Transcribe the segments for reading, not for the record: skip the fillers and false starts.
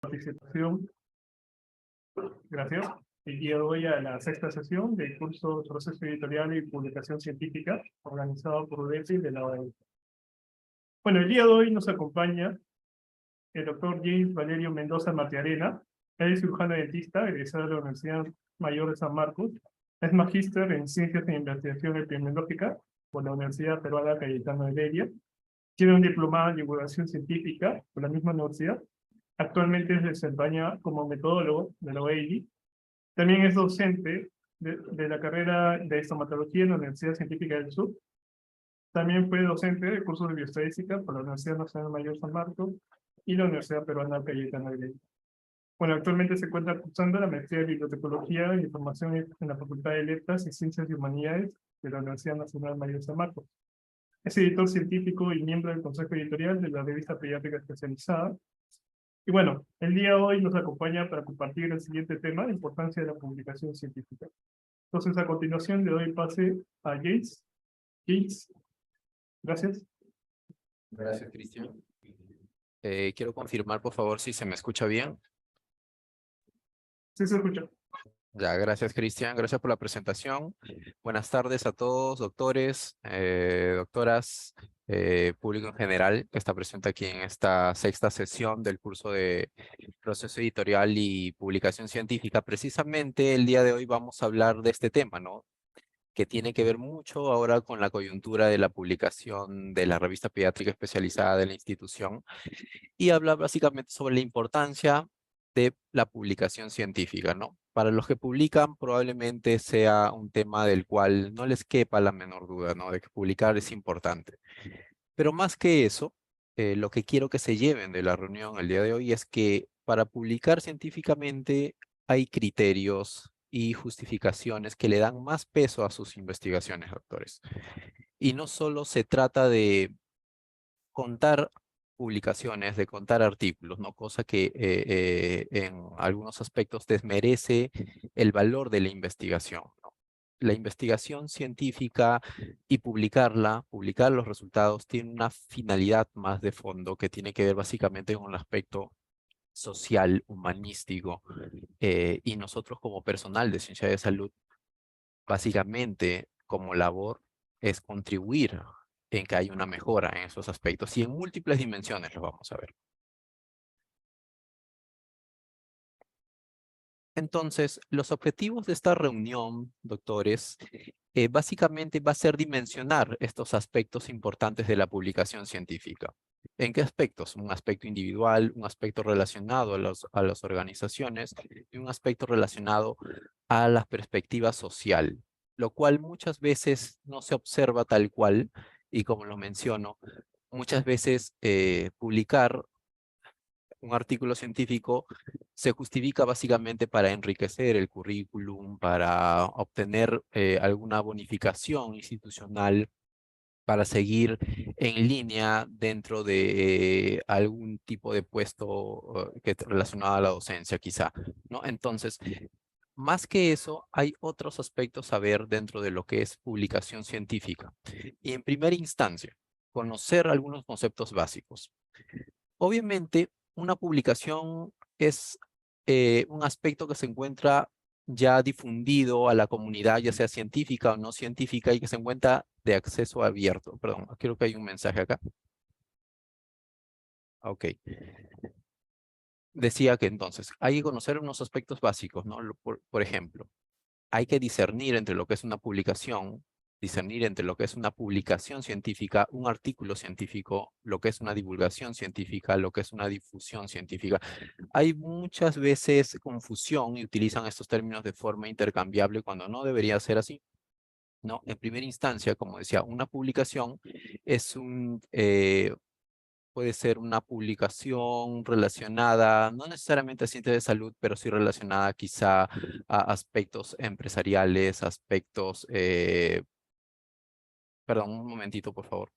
Participación. Gracias. El día de hoy a la sexta sesión del curso Proceso Editorial y Publicación Científica, organizado por UDEPI de la OEM. Bueno, el día de hoy nos acompaña el doctor James Valerio Mendoza Matiarena. Él es cirujano dentista, egresado de la Universidad Mayor de San Marcos. Es magíster en Ciencias e Investigación Epidemiológica por la Universidad Peruana Cayetano Heredia. Tiene un diplomado en divulgación científica por la misma universidad. Actualmente se desempeña como metodólogo de la OEI. También es docente de la carrera de estomatología en la Universidad Científica del Sur. También fue docente de cursos de bioestadística por la Universidad Nacional Mayor San Marcos y la Universidad Peruana Cayetano Heredia. Bueno, actualmente se encuentra cursando la maestría de bibliotecología y información en la Facultad de Letras y Ciencias y Humanidades de la Universidad Nacional Mayor San Marcos. Es editor científico y miembro del Consejo Editorial de la revista pediátrica especializada. Y bueno, el día de hoy nos acompaña para compartir el siguiente tema, la importancia de la publicación científica. Entonces, a continuación le doy pase a James. James, gracias. Gracias, Cristian. Quiero confirmar, por favor, si se me escucha bien. Sí, se escucha. Ya, gracias, Cristian. Gracias por la presentación. Buenas tardes a todos, doctores, doctoras, público en general que está presente aquí en esta sexta sesión del curso de Proceso Editorial y Publicación Científica. Precisamente el día de hoy vamos a hablar de este tema, ¿no? Que tiene que ver mucho ahora con la coyuntura de la publicación de la revista pediátrica especializada de la institución y habla básicamente sobre la importancia de la publicación científica, ¿no? Para los que publican probablemente sea un tema del cual no les quepa la menor duda, ¿no? De que publicar es importante. Pero más que eso, lo que quiero que se lleven de la reunión el día de hoy es que para publicar científicamente hay criterios y justificaciones que le dan más peso a sus investigaciones, doctores. Y no solo se trata de contar publicaciones, de contar artículos, ¿no? Cosa que en algunos aspectos desmerece el valor de la investigación, ¿no? La investigación científica y publicarla, publicar los resultados, tiene una finalidad más de fondo que tiene que ver básicamente con el aspecto social, humanístico, y nosotros como personal de ciencia de salud, básicamente como labor es contribuir en que haya una mejora en esos aspectos y en múltiples dimensiones lo vamos a ver. Entonces, los objetivos de esta reunión, doctores, básicamente va a ser dimensionar estos aspectos importantes de la publicación científica. ¿En qué aspectos? Un aspecto individual, un aspecto relacionado a las organizaciones y un aspecto relacionado a la perspectiva social, lo cual muchas veces no se observa tal cual y como lo menciono, muchas veces publicar un artículo científico se justifica básicamente para enriquecer el currículum, para obtener alguna bonificación institucional, para seguir en línea dentro de algún tipo de puesto relacionado a la docencia, quizá, ¿no? Entonces, más que eso, hay otros aspectos a ver dentro de lo que es publicación científica. Y en primera instancia, conocer algunos conceptos básicos. Obviamente, una publicación es un aspecto que se encuentra ya difundido a la comunidad, ya sea científica o no científica, y que se encuentra de acceso abierto. Perdón, creo que hay un mensaje acá. Ok. Decía que entonces hay que conocer unos aspectos básicos, ¿no? Por ejemplo, hay que discernir entre lo que es una publicación, discernir entre lo que es una publicación científica, un artículo científico, lo que es una divulgación científica, lo que es una difusión científica. Hay muchas veces confusión y utilizan estos términos de forma intercambiable cuando no debería ser así, ¿no? En primera instancia, como decía, una publicación es puede ser una publicación relacionada, no necesariamente a ciencias de salud, pero sí relacionada quizá a aspectos empresariales, aspectos... perdón, un momentito, por favor.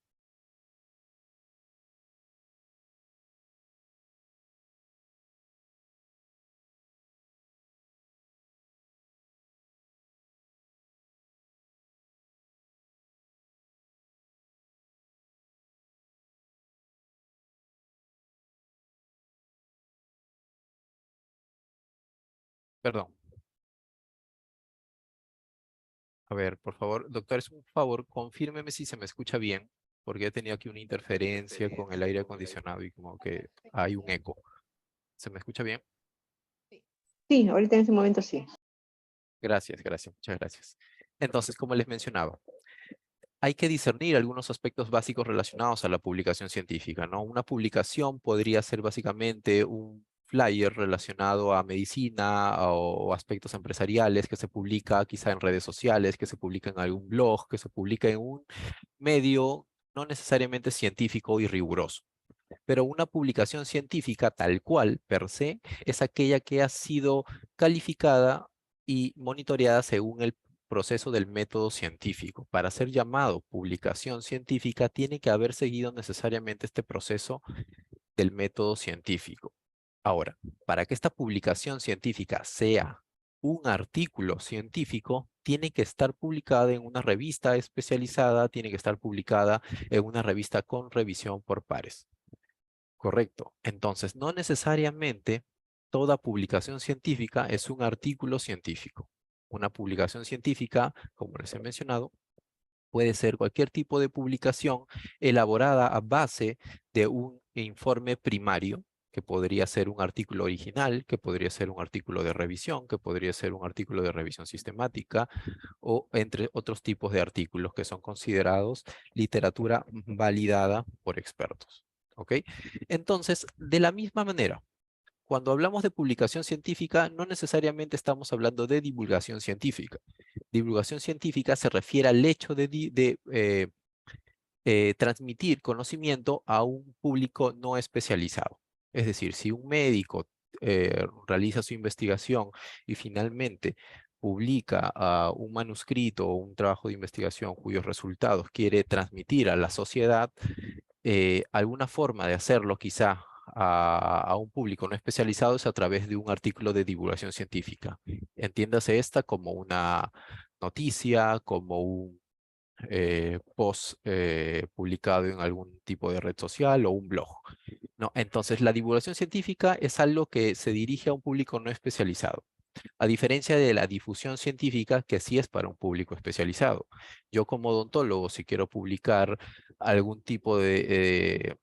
Perdón. A ver, por favor, doctores, un favor, confírmeme si se me escucha bien, porque he tenido aquí una interferencia con el aire acondicionado y como que hay un eco. ¿Se me escucha bien? Sí, ahorita en este momento sí. Gracias, gracias, muchas gracias. Entonces, como les mencionaba, hay que discernir algunos aspectos básicos relacionados a la publicación científica, ¿no? Una publicación podría ser básicamente un flyer relacionado a medicina o aspectos empresariales que se publica quizá en redes sociales, que se publica en algún blog, que se publica en un medio no necesariamente científico y riguroso. Pero una publicación científica tal cual, per se, es aquella que ha sido calificada y monitoreada según el proceso del método científico. Para ser llamado publicación científica, tiene que haber seguido necesariamente este proceso del método científico. Ahora, para que esta publicación científica sea un artículo científico, tiene que estar publicada en una revista especializada, tiene que estar publicada en una revista con revisión por pares. Correcto. Entonces, no necesariamente toda publicación científica es un artículo científico. Una publicación científica, como les he mencionado, puede ser cualquier tipo de publicación elaborada a base de un informe primario, que podría ser un artículo original, que podría ser un artículo de revisión, que podría ser un artículo de revisión sistemática, o entre otros tipos de artículos que son considerados literatura validada por expertos. ¿Ok? Entonces, de la misma manera, cuando hablamos de publicación científica, no necesariamente estamos hablando de divulgación científica. Divulgación científica se refiere al hecho de transmitir conocimiento a un público no especializado. Es decir, si un médico realiza su investigación y finalmente publica un manuscrito o un trabajo de investigación cuyos resultados quiere transmitir a la sociedad, alguna forma de hacerlo quizá a un público no especializado es a través de un artículo de divulgación científica. Entiéndase esta como una noticia, como un post publicado en algún tipo de red social o un blog, ¿no? Entonces, la divulgación científica es algo que se dirige a un público no especializado, a diferencia de la difusión científica, que sí es para un público especializado. Yo como odontólogo, si quiero publicar algún tipo de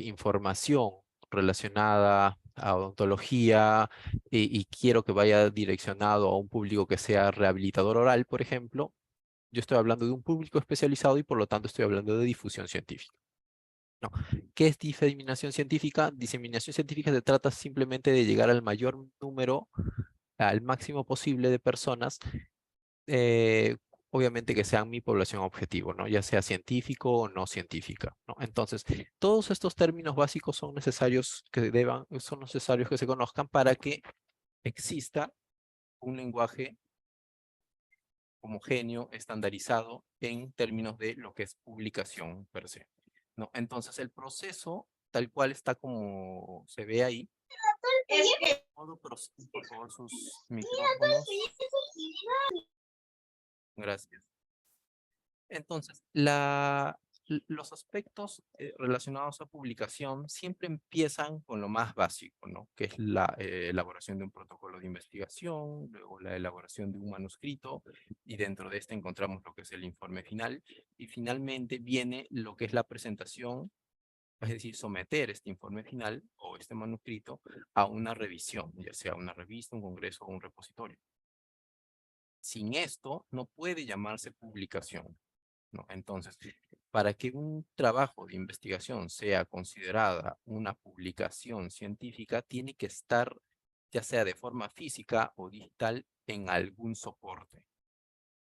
información relacionada a odontología y quiero que vaya direccionado a un público que sea rehabilitador oral, por ejemplo, yo estoy hablando de un público especializado y por lo tanto estoy hablando de difusión científica. No. ¿Qué es diseminación científica? Diseminación científica se trata simplemente de llegar al mayor número, al máximo posible de personas, eh, obviamente que sean mi población objetivo, ¿no? Ya sea científico o no científica, ¿no? Entonces, todos estos términos básicos son necesarios que se conozcan para que exista un lenguaje homogéneo, estandarizado en términos de lo que es publicación per se, ¿no? Entonces, el proceso, tal cual está como se ve ahí, por favor, sus micrófonos. Gracias. Entonces, los aspectos relacionados a publicación siempre empiezan con lo más básico, ¿no? Que es la elaboración de un protocolo de investigación, luego la elaboración de un manuscrito, y dentro de este encontramos lo que es el informe final, y finalmente viene lo que es la presentación, es decir, someter este informe final o este manuscrito a una revisión, ya sea una revista, un congreso o un repositorio. Sin esto, no puede llamarse publicación, ¿no? Entonces, para que un trabajo de investigación sea considerada una publicación científica, tiene que estar, ya sea de forma física o digital, en algún soporte,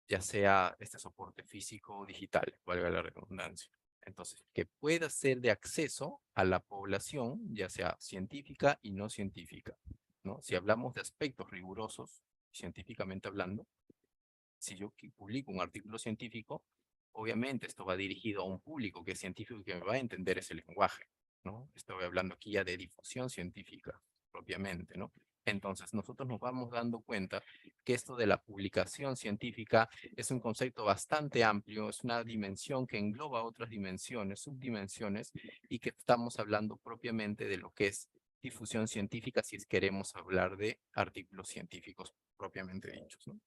ya sea este soporte físico o digital, valga la redundancia. Entonces, que pueda ser de acceso a la población, ya sea científica y no científica, ¿no? Si hablamos de aspectos rigurosos, científicamente hablando, si yo publico un artículo científico, obviamente esto va dirigido a un público que es científico y que me va a entender ese lenguaje, ¿no? Estoy hablando aquí ya de difusión científica, propiamente, ¿no? Entonces, nosotros nos vamos dando cuenta que esto de la publicación científica es un concepto bastante amplio, es una dimensión que engloba otras dimensiones, subdimensiones, y que estamos hablando propiamente de lo que es difusión científica si es queremos hablar de artículos científicos propiamente dichos, ¿no?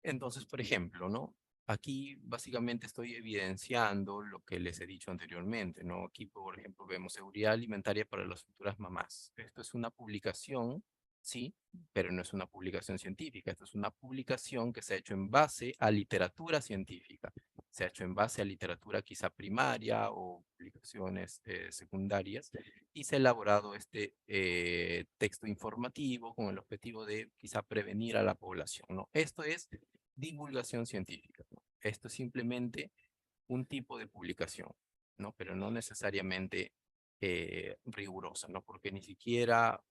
Entonces, por ejemplo, ¿no? Aquí básicamente estoy evidenciando lo que les he dicho anteriormente, ¿no? Aquí, por ejemplo, vemos seguridad alimentaria para las futuras mamás. Esto es una publicación, sí, pero no es una publicación científica. Esto es una publicación que se ha hecho en base a literatura científica. Se ha hecho en base a literatura quizá primaria o publicaciones secundarias y se ha elaborado este texto informativo con el objetivo de quizá prevenir a la población, ¿no? Esto es divulgación científica, ¿no? Esto es simplemente un tipo de publicación, ¿no? Pero no necesariamente rigurosa, ¿no? Porque ni siquiera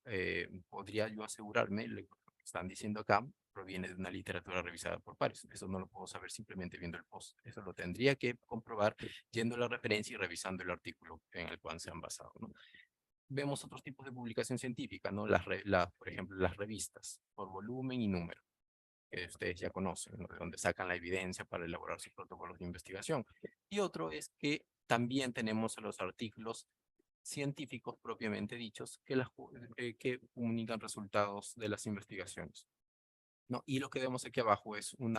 podría yo asegurarme, lo que están diciendo acá proviene de una literatura revisada por pares. Eso no lo puedo saber simplemente viendo el post. Eso lo tendría que comprobar yendo a la referencia y revisando el artículo en el cual se han basado, ¿no? Vemos otros tipos de publicación científica, ¿no? Por ejemplo, las revistas, por volumen y número, que ustedes ya conocen, ¿no? De donde sacan la evidencia para elaborar sus protocolos de investigación. Y otro es que también tenemos los artículos científicos propiamente dichos que comunican resultados de las investigaciones, ¿no? Y lo que vemos aquí abajo es un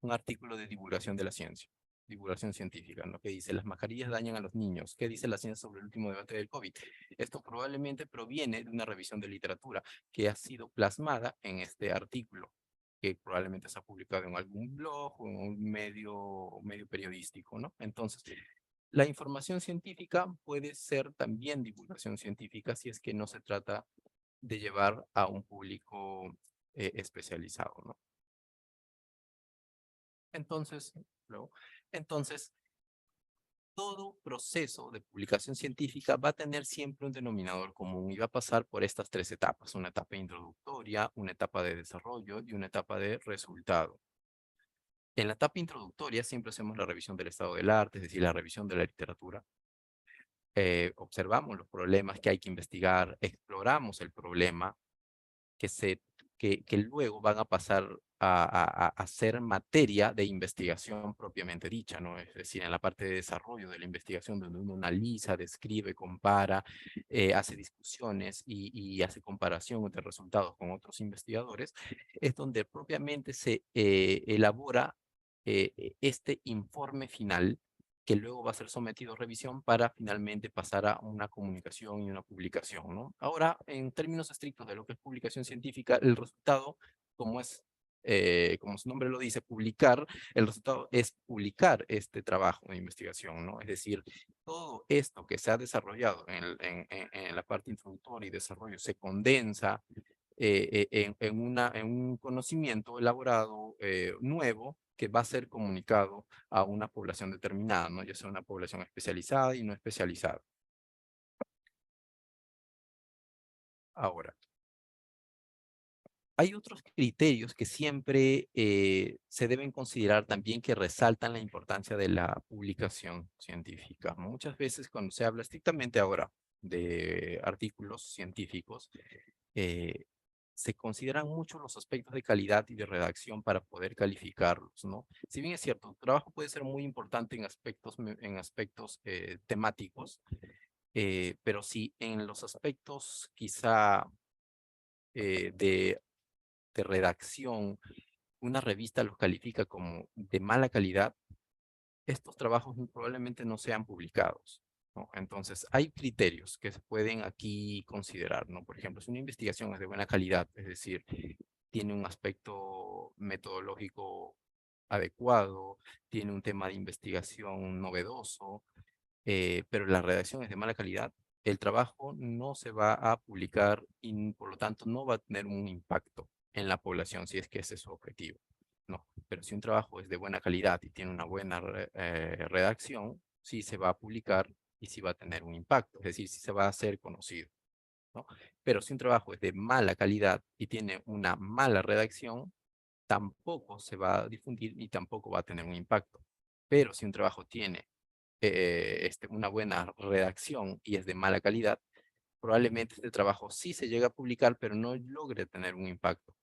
artículo de divulgación de la ciencia, divulgación científica, ¿no? Que dice, las mascarillas dañan a los niños. ¿Qué dice la ciencia sobre el último debate del COVID? Esto probablemente proviene de una revisión de literatura que ha sido plasmada en este artículo, que probablemente se ha publicado en algún blog o en un medio periodístico, ¿no? Entonces, la información científica puede ser también divulgación científica si es que no se trata de llevar a un público especializado, ¿no? Entonces, luego, entonces, todo proceso de publicación científica va a tener siempre un denominador común y va a pasar por estas tres etapas: una etapa introductoria, una etapa de desarrollo y una etapa de resultado. En la etapa introductoria siempre hacemos la revisión del estado del arte, es decir, la revisión de la literatura. Observamos los problemas que hay que investigar, exploramos el problema, que luego van a pasar a ser materia de investigación propiamente dicha, ¿no? Es decir, en la parte de desarrollo de la investigación, donde uno analiza, describe, compara, hace discusiones y hace comparación entre resultados con otros investigadores, es donde propiamente se elabora este informe final, que luego va a ser sometido a revisión para finalmente pasar a una comunicación y una publicación, ¿no? Ahora, en términos estrictos de lo que es publicación científica, el resultado, como su nombre lo dice, publicar, el resultado es publicar este trabajo de investigación, ¿no? Es decir, todo esto que se ha desarrollado en la parte introductoria y desarrollo se condensa en un conocimiento elaborado nuevo, que va a ser comunicado a una población determinada, ¿no? Ya sea una población especializada y no especializada. Ahora, hay otros criterios que siempre se deben considerar también, que resaltan la importancia de la publicación científica. Muchas veces cuando se habla estrictamente ahora de artículos científicos, eh, se consideran mucho los aspectos de calidad y de redacción para poder calificarlos, ¿no? Si bien es cierto, tu trabajo puede ser muy importante en aspectos temáticos, pero si en los aspectos quizá de redacción, una revista los califica como de mala calidad, estos trabajos probablemente no sean publicados, ¿no? Entonces, hay criterios que se pueden aquí considerar, ¿no? Por ejemplo, si una investigación es de buena calidad, es decir, tiene un aspecto metodológico adecuado, tiene un tema de investigación novedoso, pero la redacción es de mala calidad, el trabajo no se va a publicar y por lo tanto no va a tener un impacto en la población, si es que ese es su objetivo. No, pero si un trabajo es de buena calidad y tiene una buena redacción, sí se va a publicar y sí va a tener un impacto, es decir, sí se va a hacer conocido, ¿no? Pero si un trabajo es de mala calidad y tiene una mala redacción, tampoco se va a difundir y tampoco va a tener un impacto. Pero si un trabajo tiene una buena redacción y es de mala calidad, probablemente este trabajo sí se llega a publicar, pero no logre tener un impacto.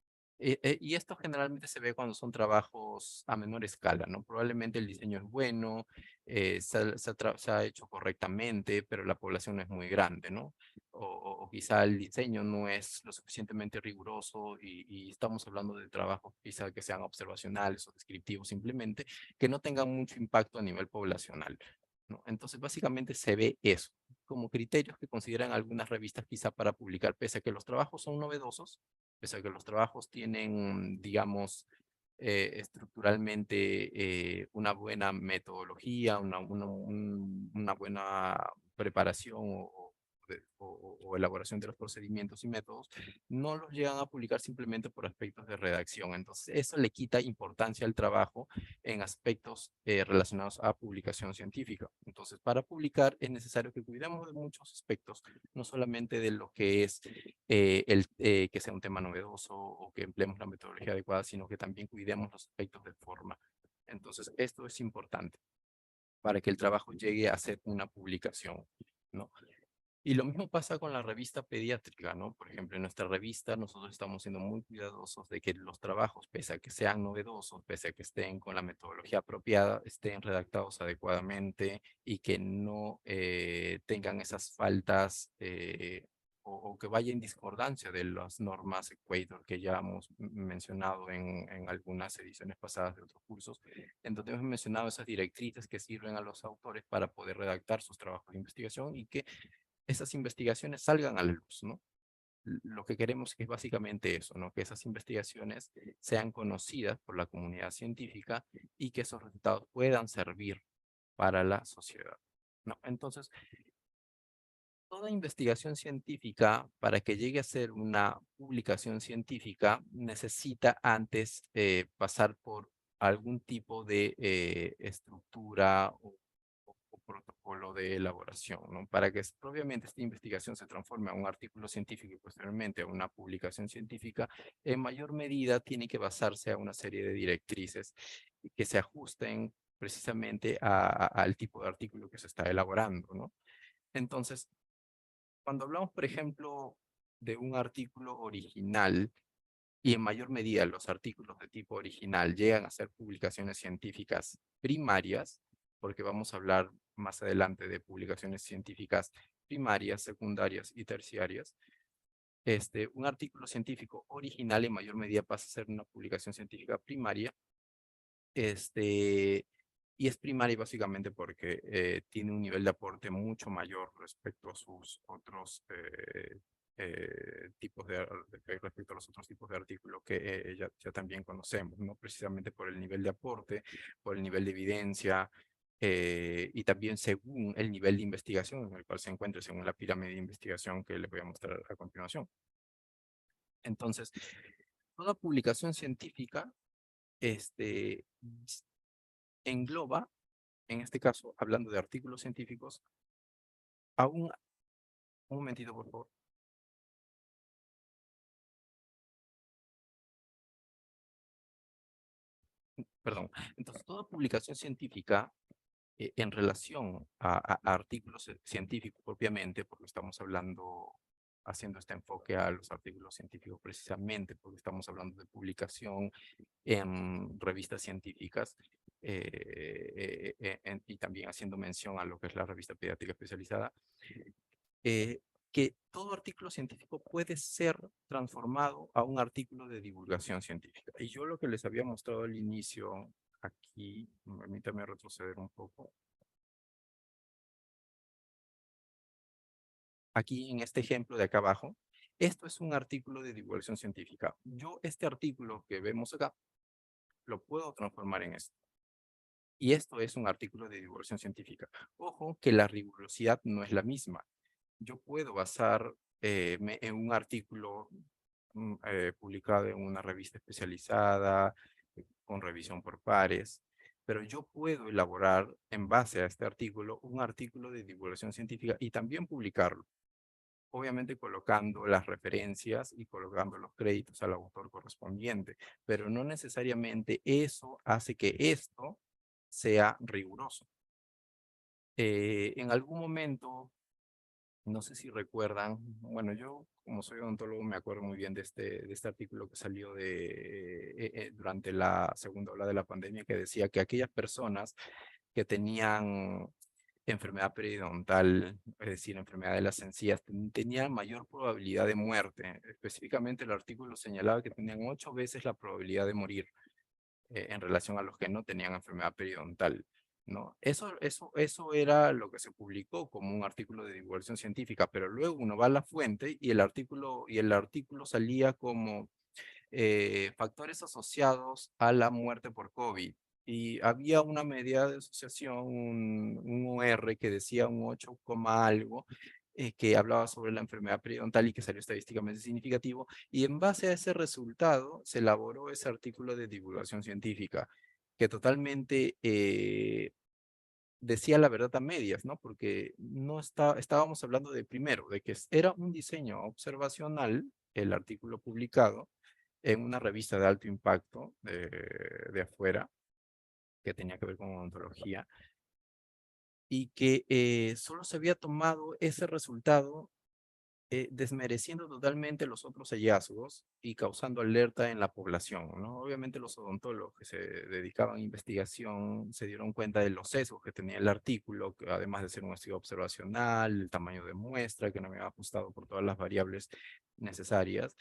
Y esto generalmente se ve cuando son trabajos a menor escala, ¿no? Probablemente el diseño es bueno, se ha hecho correctamente, pero la población no es muy grande, ¿no? O quizá el diseño no es lo suficientemente riguroso y estamos hablando de trabajos quizá que sean observacionales o descriptivos simplemente, que no tengan mucho impacto a nivel poblacional, ¿no? Entonces, básicamente se ve eso como criterios que consideran algunas revistas quizá para publicar, pese a que los trabajos son novedosos, pese a que los trabajos tienen, digamos, estructuralmente una buena metodología, una buena preparación o elaboración de los procedimientos y métodos, no los llegan a publicar simplemente por aspectos de redacción. Entonces, eso le quita importancia al trabajo en aspectos relacionados a publicación científica. Entonces, para publicar es necesario que cuidemos de muchos aspectos, no solamente de lo que es que sea un tema novedoso o que empleemos la metodología adecuada, sino que también cuidemos los aspectos de forma. Entonces, esto es importante para que el trabajo llegue a ser una publicación, ¿no? Y lo mismo pasa con la revista pediátrica, ¿no? Por ejemplo, en nuestra revista nosotros estamos siendo muy cuidadosos de que los trabajos, pese a que sean novedosos, pese a que estén con la metodología apropiada, estén redactados adecuadamente y que no tengan esas faltas o que vaya en discordancia de las normas Equator que ya hemos mencionado en algunas ediciones pasadas de otros cursos, en donde hemos mencionado esas directrices que sirven a los autores para poder redactar sus trabajos de investigación y que esas investigaciones salgan a la luz, ¿no? Lo que queremos es básicamente eso, ¿no? Que esas investigaciones sean conocidas por la comunidad científica y que esos resultados puedan servir para la sociedad, ¿no? Entonces, toda investigación científica, para que llegue a ser una publicación científica, necesita antes pasar por algún tipo de estructura o protocolo de elaboración, ¿no? Para que propiamente esta investigación se transforme a un artículo científico y posteriormente a una publicación científica, en mayor medida tiene que basarse a una serie de directrices que se ajusten precisamente al tipo de artículo que se está elaborando, ¿no? Entonces, cuando hablamos, por ejemplo, de un artículo original, y en mayor medida los artículos de tipo original llegan a ser publicaciones científicas primarias, porque vamos a hablar más adelante de publicaciones científicas primarias, secundarias y terciarias. Un artículo científico original en mayor medida pasa a ser una publicación científica primaria. Y es primaria básicamente porque tiene un nivel de aporte mucho mayor respecto a sus otros tipos respecto a los otros tipos de artículos que ya también conocemos, ¿no? Precisamente por el nivel de aporte, por el nivel de evidencia y también según el nivel de investigación en el cual se encuentre, según la pirámide de investigación que les voy a mostrar a continuación. Entonces, toda publicación científica engloba, en este caso, hablando de artículos científicos, a un momentito, por favor. Perdón. Entonces, toda publicación científica en relación a artículos científicos propiamente, porque estamos hablando, haciendo este enfoque a los artículos científicos precisamente, porque estamos hablando de publicación en revistas científicas y también haciendo mención a lo que es la revista pediátrica especializada, que todo artículo científico puede ser transformado a un artículo de divulgación científica. Y yo lo que les había mostrado al inicio aquí, permítame retroceder un poco. Aquí en este ejemplo de acá abajo, esto es un artículo de divulgación científica. Yo este artículo que vemos acá, lo puedo transformar en esto. Y esto es un artículo de divulgación científica. Ojo que la rigurosidad no es la misma. Yo puedo basar en un artículo publicado en una revista especializada, con revisión por pares, pero yo puedo elaborar en base a este artículo un artículo de divulgación científica y también publicarlo. Obviamente colocando las referencias y colocando los créditos al autor correspondiente, pero no necesariamente eso hace que esto sea riguroso. En algún momento No sé si recuerdan, bueno, yo como soy odontólogo me acuerdo muy bien de este artículo que salió durante la segunda ola de la pandemia, que decía que aquellas personas que tenían enfermedad periodontal, es decir, enfermedad de las encías, tenían mayor probabilidad de muerte. Específicamente el artículo señalaba que tenían 8 veces la probabilidad de morir en relación a los que no tenían enfermedad periodontal, ¿no? Eso era lo que se publicó como un artículo de divulgación científica, pero luego uno va a la fuente y el artículo salía como factores asociados a la muerte por COVID. Y había una medida de asociación, un OR que decía un 8, algo, que hablaba sobre la enfermedad periodontal y que salió estadísticamente significativo. Y en base a ese resultado se elaboró ese artículo de divulgación científica, que totalmente decía la verdad a medias, ¿no? Porque estábamos hablando de primero, de que era un diseño observacional, el artículo publicado, en una revista de alto impacto de afuera, que tenía que ver con odontología, y que solo se había tomado ese resultado desmereciendo totalmente los otros hallazgos y causando alerta en la población, ¿no? Obviamente los odontólogos que se dedicaban a investigación se dieron cuenta de los sesgos que tenía el artículo, que además de ser un estudio observacional, el tamaño de muestra, que no había ajustado por todas las variables necesarias,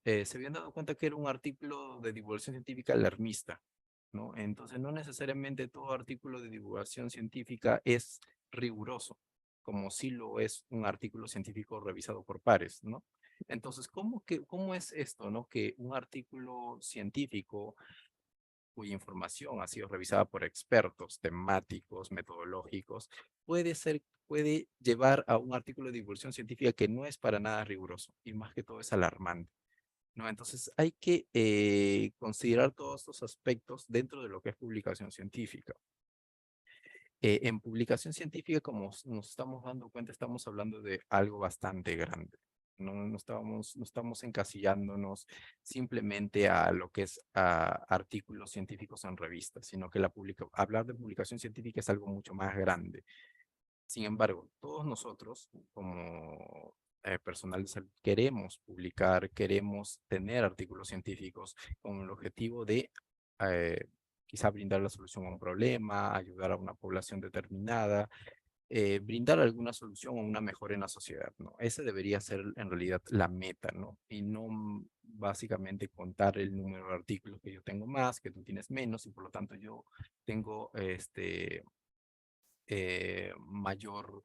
se habían dado cuenta que era un artículo de divulgación científica alarmista, ¿no? Entonces no necesariamente todo artículo de divulgación científica es riguroso, como si lo es un artículo científico revisado por pares, ¿no? Entonces, ¿cómo es esto, no? Que un artículo científico cuya información ha sido revisada por expertos temáticos, metodológicos, puede llevar a un artículo de divulgación científica que no es para nada riguroso y más que todo es alarmante, ¿no? Entonces, hay que considerar todos estos aspectos dentro de lo que es publicación científica. En publicación científica, como nos estamos dando cuenta, estamos hablando de algo bastante grande. No estamos encasillándonos simplemente a lo que es artículos científicos en revistas, sino que hablar de publicación científica es algo mucho más grande. Sin embargo, todos nosotros, como personal de salud, queremos publicar, queremos tener artículos científicos con el objetivo de eh, quizá brindar la solución a un problema, ayudar a una población determinada, brindar alguna solución o una mejora en la sociedad, ¿no? Esa debería ser en realidad la meta, ¿no? Y no básicamente contar el número de artículos que yo tengo más, que tú tienes menos, y por lo tanto yo tengo mayor,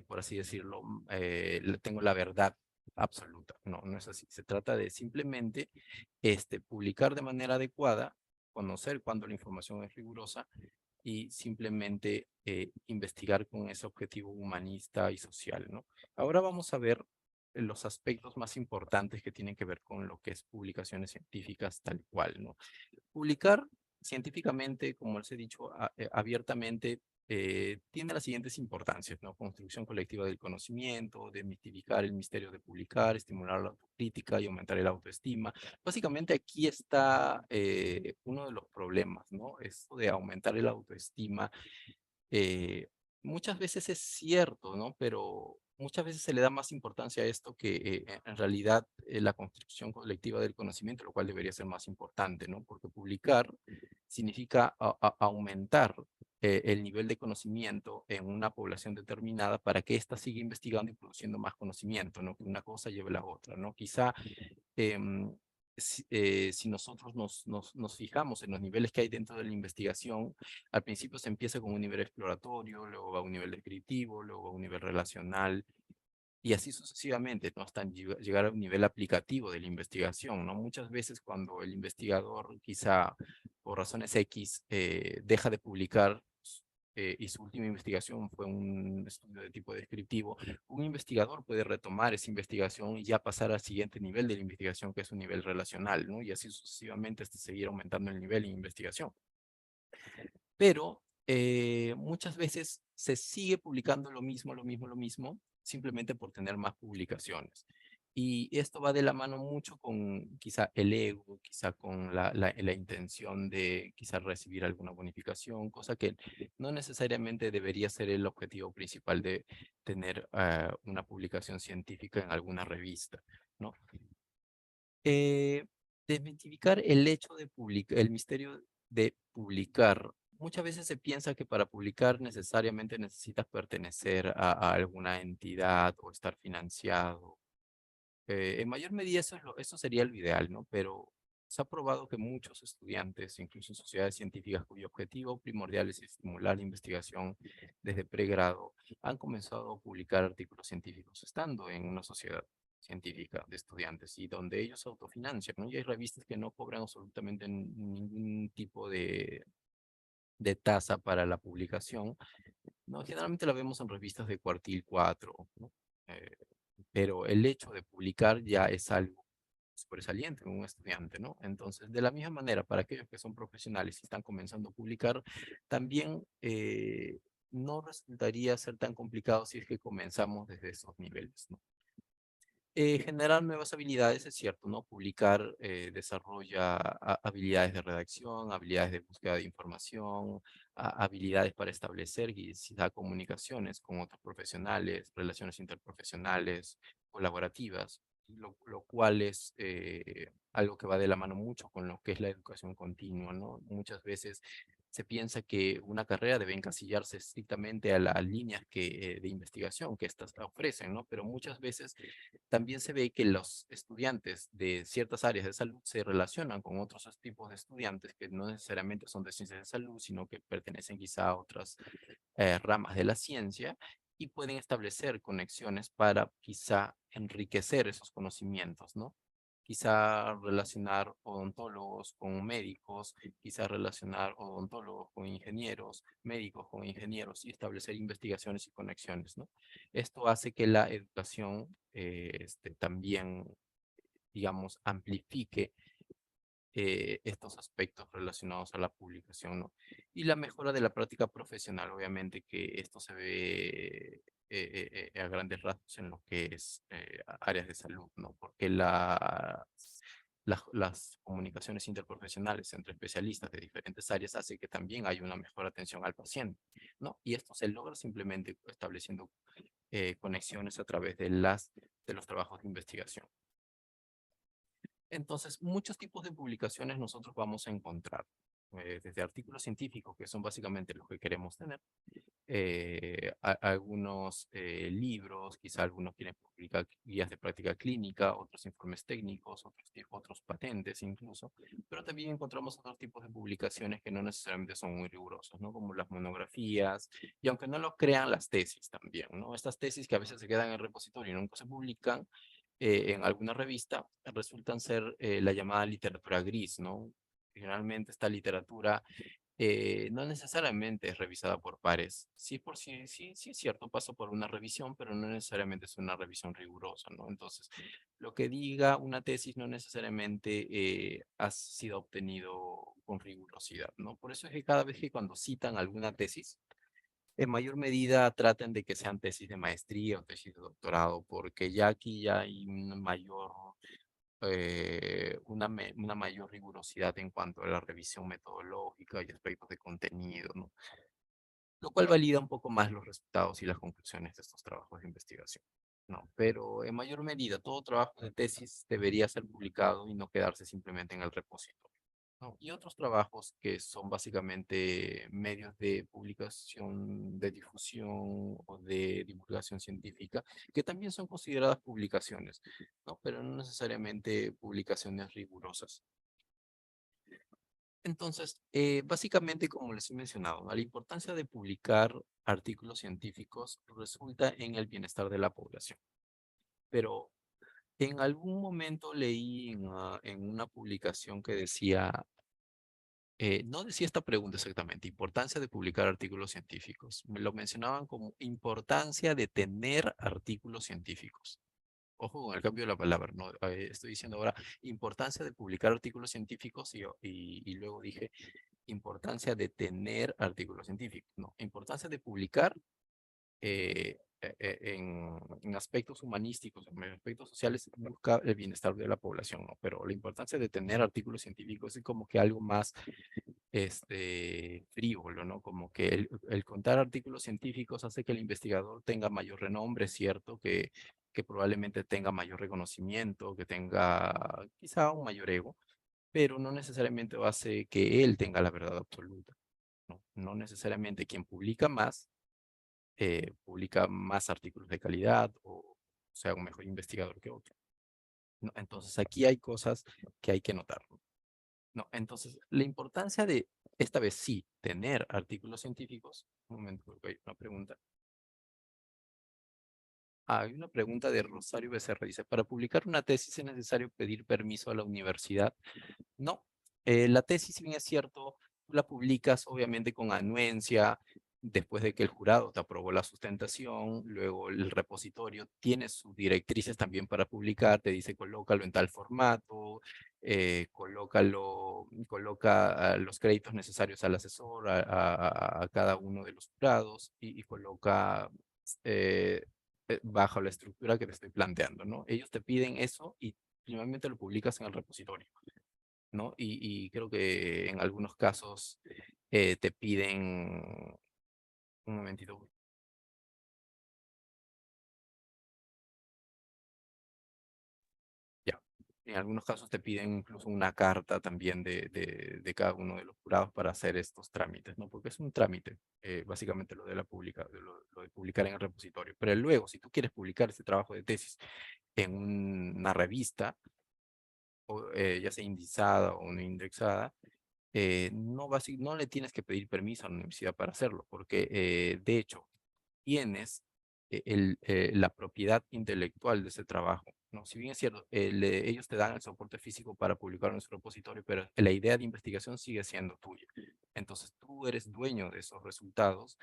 por así decirlo, tengo la verdad absoluta. No, no es así. Se trata de simplemente publicar de manera adecuada, conocer cuándo la información es rigurosa y simplemente investigar con ese objetivo humanista y social, ¿no? Ahora vamos a ver los aspectos más importantes que tienen que ver con lo que es publicaciones científicas tal cual, ¿no? Publicar científicamente, como les he dicho abiertamente, tiene las siguientes importancias, ¿no? Construcción colectiva del conocimiento, desmitificar el misterio de publicar, estimular la autocrítica y aumentar el autoestima. Básicamente aquí está uno de los problemas, ¿no? Esto de aumentar el autoestima. eh, Muchas veces es cierto, ¿no? Pero muchas veces se le da más importancia a esto que en realidad la construcción colectiva del conocimiento, lo cual debería ser más importante, ¿no? Porque publicar significa aumentar el nivel de conocimiento en una población determinada para que ésta siga investigando y produciendo más conocimiento, ¿no? Que una cosa lleve a la otra, ¿no? Quizá si nosotros nos fijamos en los niveles que hay dentro de la investigación, al principio se empieza con un nivel exploratorio, luego va a un nivel descriptivo, luego a un nivel relacional, y así sucesivamente, ¿no? Hasta llegar a un nivel aplicativo de la investigación, ¿no? Muchas veces cuando el investigador, quizá por razones X, deja de publicar y su última investigación fue un estudio de tipo descriptivo, un investigador puede retomar esa investigación y ya pasar al siguiente nivel de la investigación, que es un nivel relacional, ¿no? Y así sucesivamente hasta seguir aumentando el nivel en investigación. Pero muchas veces se sigue publicando lo mismo, simplemente por tener más publicaciones. Y esto va de la mano mucho con quizá el ego, quizá con la intención de quizá recibir alguna bonificación, cosa que no necesariamente debería ser el objetivo principal de tener una publicación científica en alguna revista, ¿no? Eh, Desmitificar el hecho de publicar, el misterio de publicar. Muchas veces se piensa que para publicar necesariamente necesitas pertenecer a alguna entidad o estar financiado. En mayor medida eso sería lo ideal, ¿no? Pero se ha probado que muchos estudiantes, incluso en sociedades científicas cuyo objetivo primordial es estimular la investigación desde pregrado, han comenzado a publicar artículos científicos estando en una sociedad científica de estudiantes y donde ellos se autofinancian, ¿no? Y hay revistas que no cobran absolutamente ningún tipo de tasa para la publicación, ¿no? Generalmente la vemos en revistas de cuartil 4, ¿no? Eh, pero el hecho de publicar ya es algo sobresaliente en un estudiante, ¿no? Entonces, de la misma manera, para aquellos que son profesionales y están comenzando a publicar, también no resultaría ser tan complicado si es que comenzamos desde esos niveles, ¿no? Generar nuevas habilidades, es cierto, ¿no? Publicar desarrolla habilidades de redacción, habilidades de búsqueda de información, habilidades para establecer quizá comunicaciones con otros profesionales, relaciones interprofesionales, colaborativas, lo cual es algo que va de la mano mucho con lo que es la educación continua, ¿no? Muchas veces se piensa que una carrera debe encasillarse estrictamente a las líneas de investigación que éstas ofrecen, ¿no? Pero muchas veces también se ve que los estudiantes de ciertas áreas de salud se relacionan con otros tipos de estudiantes que no necesariamente son de ciencias de salud, sino que pertenecen quizá a otras ramas de la ciencia y pueden establecer conexiones para quizá enriquecer esos conocimientos, ¿no? Quizá relacionar odontólogos con médicos, quizá relacionar odontólogos con ingenieros, médicos con ingenieros y establecer investigaciones y conexiones, ¿no? Esto hace que la educación también, digamos, amplifique estos aspectos relacionados a la publicación, ¿no? Y la mejora de la práctica profesional, obviamente que esto se ve a grandes rasgos en lo que es áreas de salud, ¿no? Porque las comunicaciones interprofesionales entre especialistas de diferentes áreas hace que también haya una mejor atención al paciente, ¿no? Y esto se logra simplemente estableciendo conexiones a través de los trabajos de investigación. Entonces, muchos tipos de publicaciones nosotros vamos a encontrar, desde artículos científicos, que son básicamente los que queremos tener, algunos libros, quizá algunos quieren publicar guías de práctica clínica, otros informes técnicos, otros patentes incluso, pero también encontramos otros tipos de publicaciones que no necesariamente son muy rigurosos, ¿no? Como las monografías, y aunque no lo crean, las tesis también, ¿no? Estas tesis que a veces se quedan en el repositorio y nunca se publican, en alguna revista, resultan ser la llamada literatura gris, ¿no? Generalmente esta literatura no necesariamente es revisada por pares. Sí, sí es cierto, pasa por una revisión, pero no necesariamente es una revisión rigurosa, ¿no? Entonces, lo que diga una tesis no necesariamente ha sido obtenido con rigurosidad, ¿no? Por eso es que cada vez que cuando citan alguna tesis, en mayor medida traten de que sean tesis de maestría o tesis de doctorado, porque ya aquí ya hay una mayor rigurosidad en cuanto a la revisión metodológica y aspectos de contenido, ¿no? Lo cual valida un poco más los resultados y las conclusiones de estos trabajos de investigación, ¿no? Pero en mayor medida, todo trabajo de tesis debería ser publicado y no quedarse simplemente en el repositorio, ¿no? Y otros trabajos que son básicamente medios de publicación, de difusión o de divulgación científica, que también son consideradas publicaciones, ¿no? Pero no necesariamente publicaciones rigurosas. Entonces, básicamente, como les he mencionado, ¿no? La importancia de publicar artículos científicos resulta en el bienestar de la población. Pero en algún momento leí en una publicación que decía, no decía esta pregunta exactamente, importancia de publicar artículos científicos. Me lo mencionaban como importancia de tener artículos científicos. Ojo con el cambio de la palabra, ¿no? Estoy diciendo ahora importancia de publicar artículos científicos y luego dije importancia de tener artículos científicos, no, importancia de publicar en aspectos humanísticos, en aspectos sociales, busca el bienestar de la población, ¿no? Pero la importancia de tener artículos científicos es como que algo más frívolo, ¿no? Como que el contar artículos científicos hace que el investigador tenga mayor renombre, es cierto, que probablemente tenga mayor reconocimiento, que tenga quizá un mayor ego, pero no necesariamente hace que él tenga la verdad absoluta, ¿no? No necesariamente quien publica más artículos de calidad o sea un mejor investigador que otro, ¿no? Entonces aquí hay cosas que hay que notar, ¿no? No, entonces la importancia de, esta vez sí, tener artículos científicos. Un momento, porque hay una pregunta. Hay una pregunta de Rosario Becerra, dice, ¿para publicar una tesis es necesario pedir permiso a la universidad? No, la tesis, si bien es cierto, tú la publicas obviamente con anuencia, después de que el jurado te aprobó la sustentación, luego el repositorio tiene sus directrices también para publicar, te dice colócalo en tal formato, coloca los créditos necesarios al asesor, a cada uno de los jurados y coloca eh, bajo la estructura que te estoy planteando, ¿no? Ellos te piden eso y finalmente lo publicas en el repositorio, ¿no? Y creo que en algunos casos te piden, un momentito, ya, en algunos casos te piden incluso una carta también de cada uno de los jurados para hacer estos trámites, ¿no? Porque es un trámite, básicamente lo de publicar en el repositorio. Pero luego, si tú quieres publicar este trabajo de tesis en una revista, ya sea indexada o no indexada, no le tienes que pedir permiso a la universidad para hacerlo, porque de hecho tienes la propiedad intelectual de ese trabajo, ¿no? Si bien es cierto, ellos te dan el soporte físico para publicarlo en su repositorio, pero la idea de investigación sigue siendo tuya. Entonces tú eres dueño de esos resultados,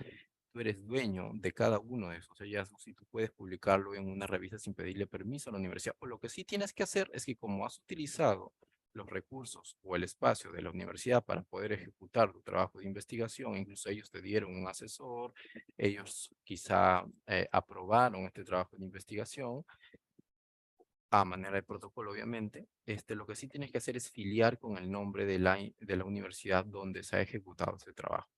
tú eres dueño de cada uno de esos hallazgos y tú puedes publicarlo en una revista sin pedirle permiso a la universidad. O lo que sí tienes que hacer es que como has utilizado los recursos o el espacio de la universidad para poder ejecutar tu trabajo de investigación, incluso ellos te dieron un asesor, ellos quizá aprobaron este trabajo de investigación a manera de protocolo, obviamente. Lo que sí tienes que hacer es filiar con el nombre de la universidad donde se ha ejecutado ese trabajo,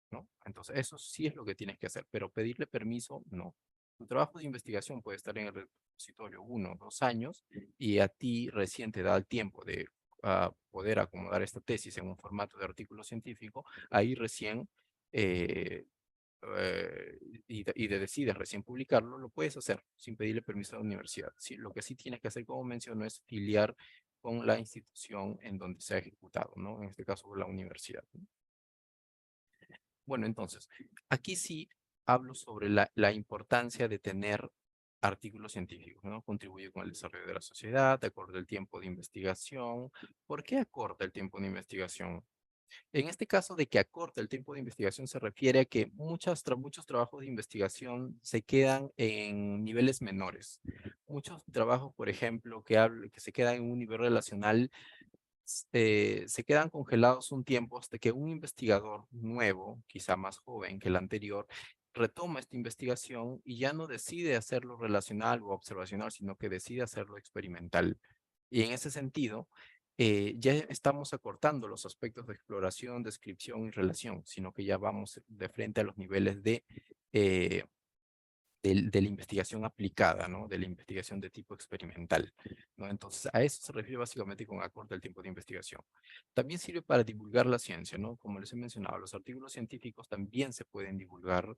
¿no? Entonces, eso sí es lo que tienes que hacer, pero pedirle permiso, no. Tu trabajo de investigación puede estar en el repositorio 1 o 2 años y a ti recién te da el tiempo de poder acomodar esta tesis en un formato de artículo científico, ahí recién eh, decides recién publicarlo, lo puedes hacer sin pedirle permiso a la universidad. Sí, lo que sí tienes que hacer, como menciono, es filiar con la institución en donde se ha ejecutado, ¿no? En este caso, la universidad, ¿no? Bueno, entonces, aquí sí hablo sobre la importancia de tener artículos científicos, ¿no? Contribuye con el desarrollo de la sociedad, acorta el tiempo de investigación. ¿Por qué acorta el tiempo de investigación? En este caso de que acorta el tiempo de investigación se refiere a que muchos trabajos de investigación se quedan en niveles menores. Muchos trabajos, por ejemplo, que se quedan en un nivel relacional, se quedan congelados un tiempo hasta que un investigador nuevo, quizá más joven que el anterior, retoma esta investigación y ya no decide hacerlo relacional o observacional, sino que decide hacerlo experimental. Y en ese sentido, ya estamos acortando los aspectos de exploración, descripción y relación, sino que ya vamos de frente a los niveles eh, de la investigación aplicada, ¿no? De la investigación de tipo experimental, ¿no? Entonces, a eso se refiere básicamente con acorta el tiempo de investigación. También sirve para divulgar la ciencia, ¿no? Como les he mencionado, los artículos científicos también se pueden divulgar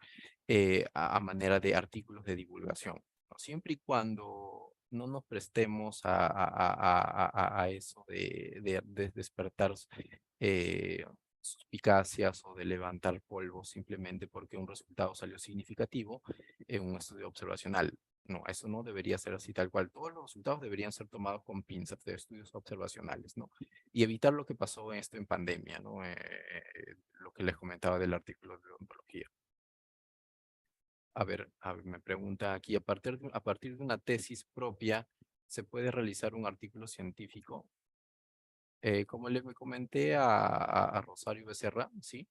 a manera de artículos de divulgación, ¿no? Siempre y cuando no nos prestemos a eso de despertar suspicacias o de levantar polvo simplemente porque un resultado salió significativo en un estudio observacional. No, eso no debería ser así tal cual. Todos los resultados deberían ser tomados con pinzas de estudios observacionales, ¿no? Y evitar lo que pasó en pandemia, ¿no? Lo que les comentaba del artículo de ontología. A ver, me pregunta aquí, a partir de una tesis propia, ¿se puede realizar un artículo científico? Como le comenté a Rosario Becerra, ¿sí?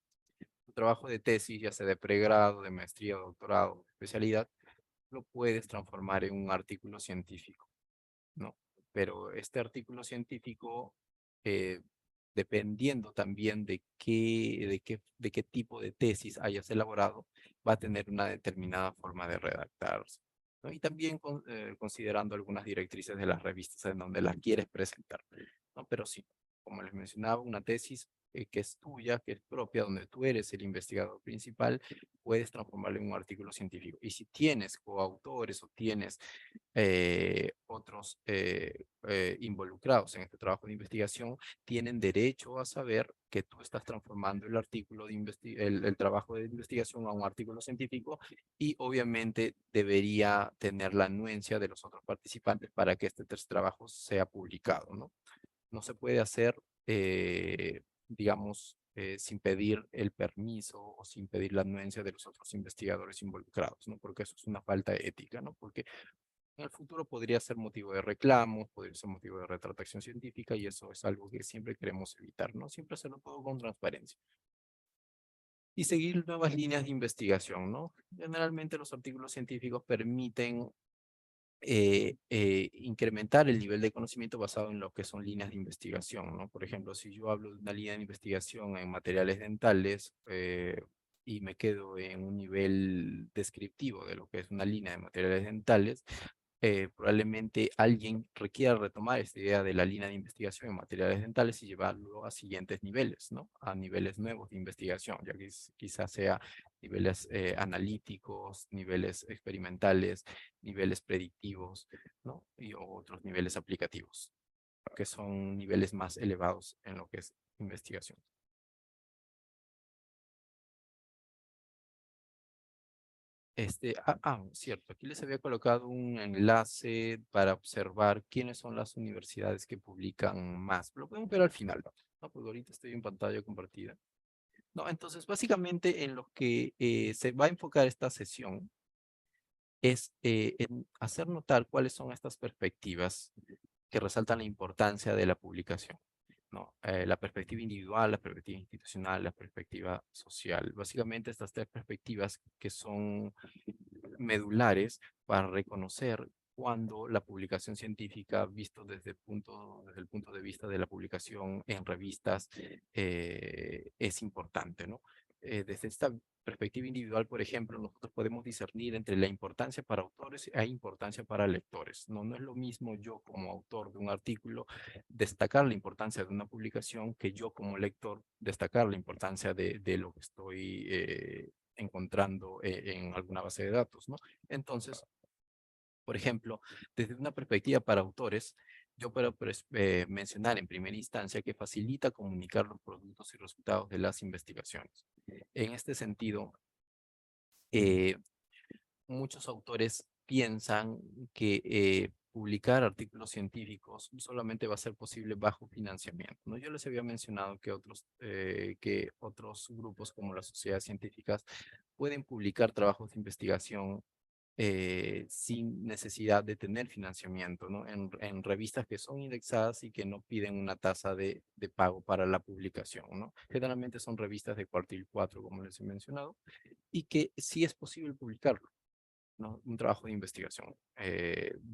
Tu trabajo de tesis, ya sea de pregrado, de maestría, doctorado, de especialidad, lo puedes transformar en un artículo científico, ¿no? Pero este artículo científico, eh, dependiendo también de qué tipo de tesis hayas elaborado, va a tener una determinada forma de redactarse, ¿no? Y también considerando algunas directrices de las revistas en donde las quieres presentar, ¿no? Pero sí, como les mencionaba, una tesis que es tuya, que es propia, donde tú eres el investigador principal, puedes transformarla en un artículo científico. Y si tienes coautores o tienes otros involucrados en este trabajo de investigación, tienen derecho a saber que tú estás transformando el artículo el trabajo de investigación a un artículo científico, y obviamente debería tener la anuencia de los otros participantes para que este trabajo sea publicado, ¿no? No se puede hacer, digamos, sin pedir el permiso o sin pedir la anuencia de los otros investigadores involucrados, ¿no? Porque eso es una falta de ética, ¿no? Porque en el futuro podría ser motivo de reclamo, podría ser motivo de retractación científica, y eso es algo que siempre queremos evitar, ¿no? Siempre hacerlo todo con transparencia. Y seguir nuevas líneas de investigación, ¿no? Generalmente los artículos científicos permiten incrementar el nivel de conocimiento basado en lo que son líneas de investigación, ¿no? Por ejemplo, si yo hablo de una línea de investigación en materiales dentales, y me quedo en un nivel descriptivo de lo que es una línea de materiales dentales, probablemente alguien requiera retomar esta idea de la línea de investigación en materiales dentales y llevarlo a siguientes niveles, ¿no? A niveles nuevos de investigación, ya que quizás sea niveles analíticos, niveles experimentales, niveles predictivos, ¿no? Y otros niveles aplicativos, que son niveles más elevados en lo que es investigación. Cierto, aquí les había colocado un enlace para observar quiénes son las universidades que publican más. Lo podemos ver al final, ¿no? Porque ahorita estoy en pantalla compartida. No, entonces, básicamente en lo que se va a enfocar esta sesión es en hacer notar cuáles son estas perspectivas que resaltan la importancia de la publicación, ¿no? La perspectiva individual, la perspectiva institucional, la perspectiva social. Básicamente estas tres perspectivas que son medulares para reconocer cuando la publicación científica, visto desde el punto de vista de la publicación en revistas, es importante, ¿no? Desde esta perspectiva individual, por ejemplo, nosotros podemos discernir entre la importancia para autores e importancia para lectores, ¿no? No es lo mismo yo como autor de un artículo destacar la importancia de una publicación que yo como lector destacar la importancia de lo que estoy encontrando en alguna base de datos, ¿no? Entonces, por ejemplo, desde una perspectiva para autores, yo puedo mencionar en primera instancia que facilita comunicar los productos y resultados de las investigaciones. En este sentido, eh, muchos autores piensan que publicar artículos científicos solamente va a ser posible bajo financiamiento, ¿no? Yo les había mencionado que otros grupos como las sociedades científicas pueden publicar trabajos de investigación sin necesidad de tener financiamiento, ¿no? En revistas que son indexadas y que no piden una tasa de pago para la publicación, ¿no? Generalmente son revistas de cuartil 4, como les he mencionado, y que sí es posible publicarlo, ¿no? Un trabajo de investigación,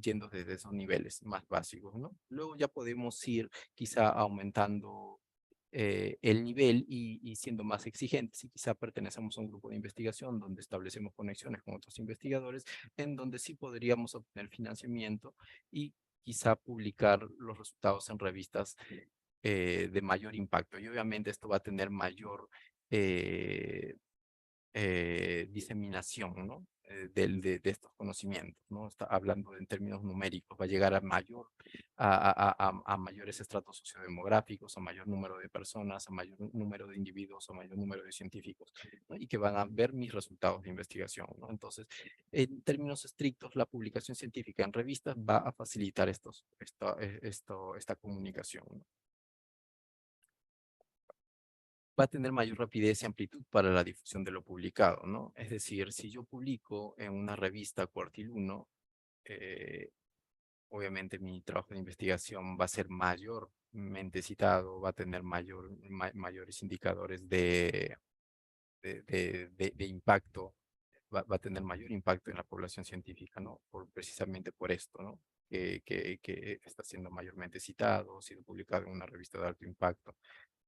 yendo desde esos niveles más básicos, ¿no? Luego ya podemos ir quizá aumentando el nivel y siendo más exigentes, y quizá pertenecemos a un grupo de investigación donde establecemos conexiones con otros investigadores, en donde sí podríamos obtener financiamiento y quizá publicar los resultados en revistas de mayor impacto. Y obviamente esto va a tener mayor eh, diseminación, ¿no? De estos conocimientos, ¿no? Está hablando en términos numéricos, va a llegar a mayores estratos sociodemográficos, a mayor número de personas, a mayor número de individuos, a mayor número de científicos, ¿no? Y que van a ver mis resultados de investigación, ¿no? Entonces, en términos estrictos, la publicación científica en revistas va a facilitar esta comunicación, ¿no? Va a tener mayor rapidez y amplitud para la difusión de lo publicado, ¿no? Es decir, si yo publico en una revista cuartil 1, obviamente mi trabajo de investigación va a ser mayormente citado, va a tener mayores indicadores de impacto va a tener mayor impacto en la población científica, ¿no? Precisamente por esto, ¿no? Que está siendo mayormente citado, sido publicado en una revista de alto impacto,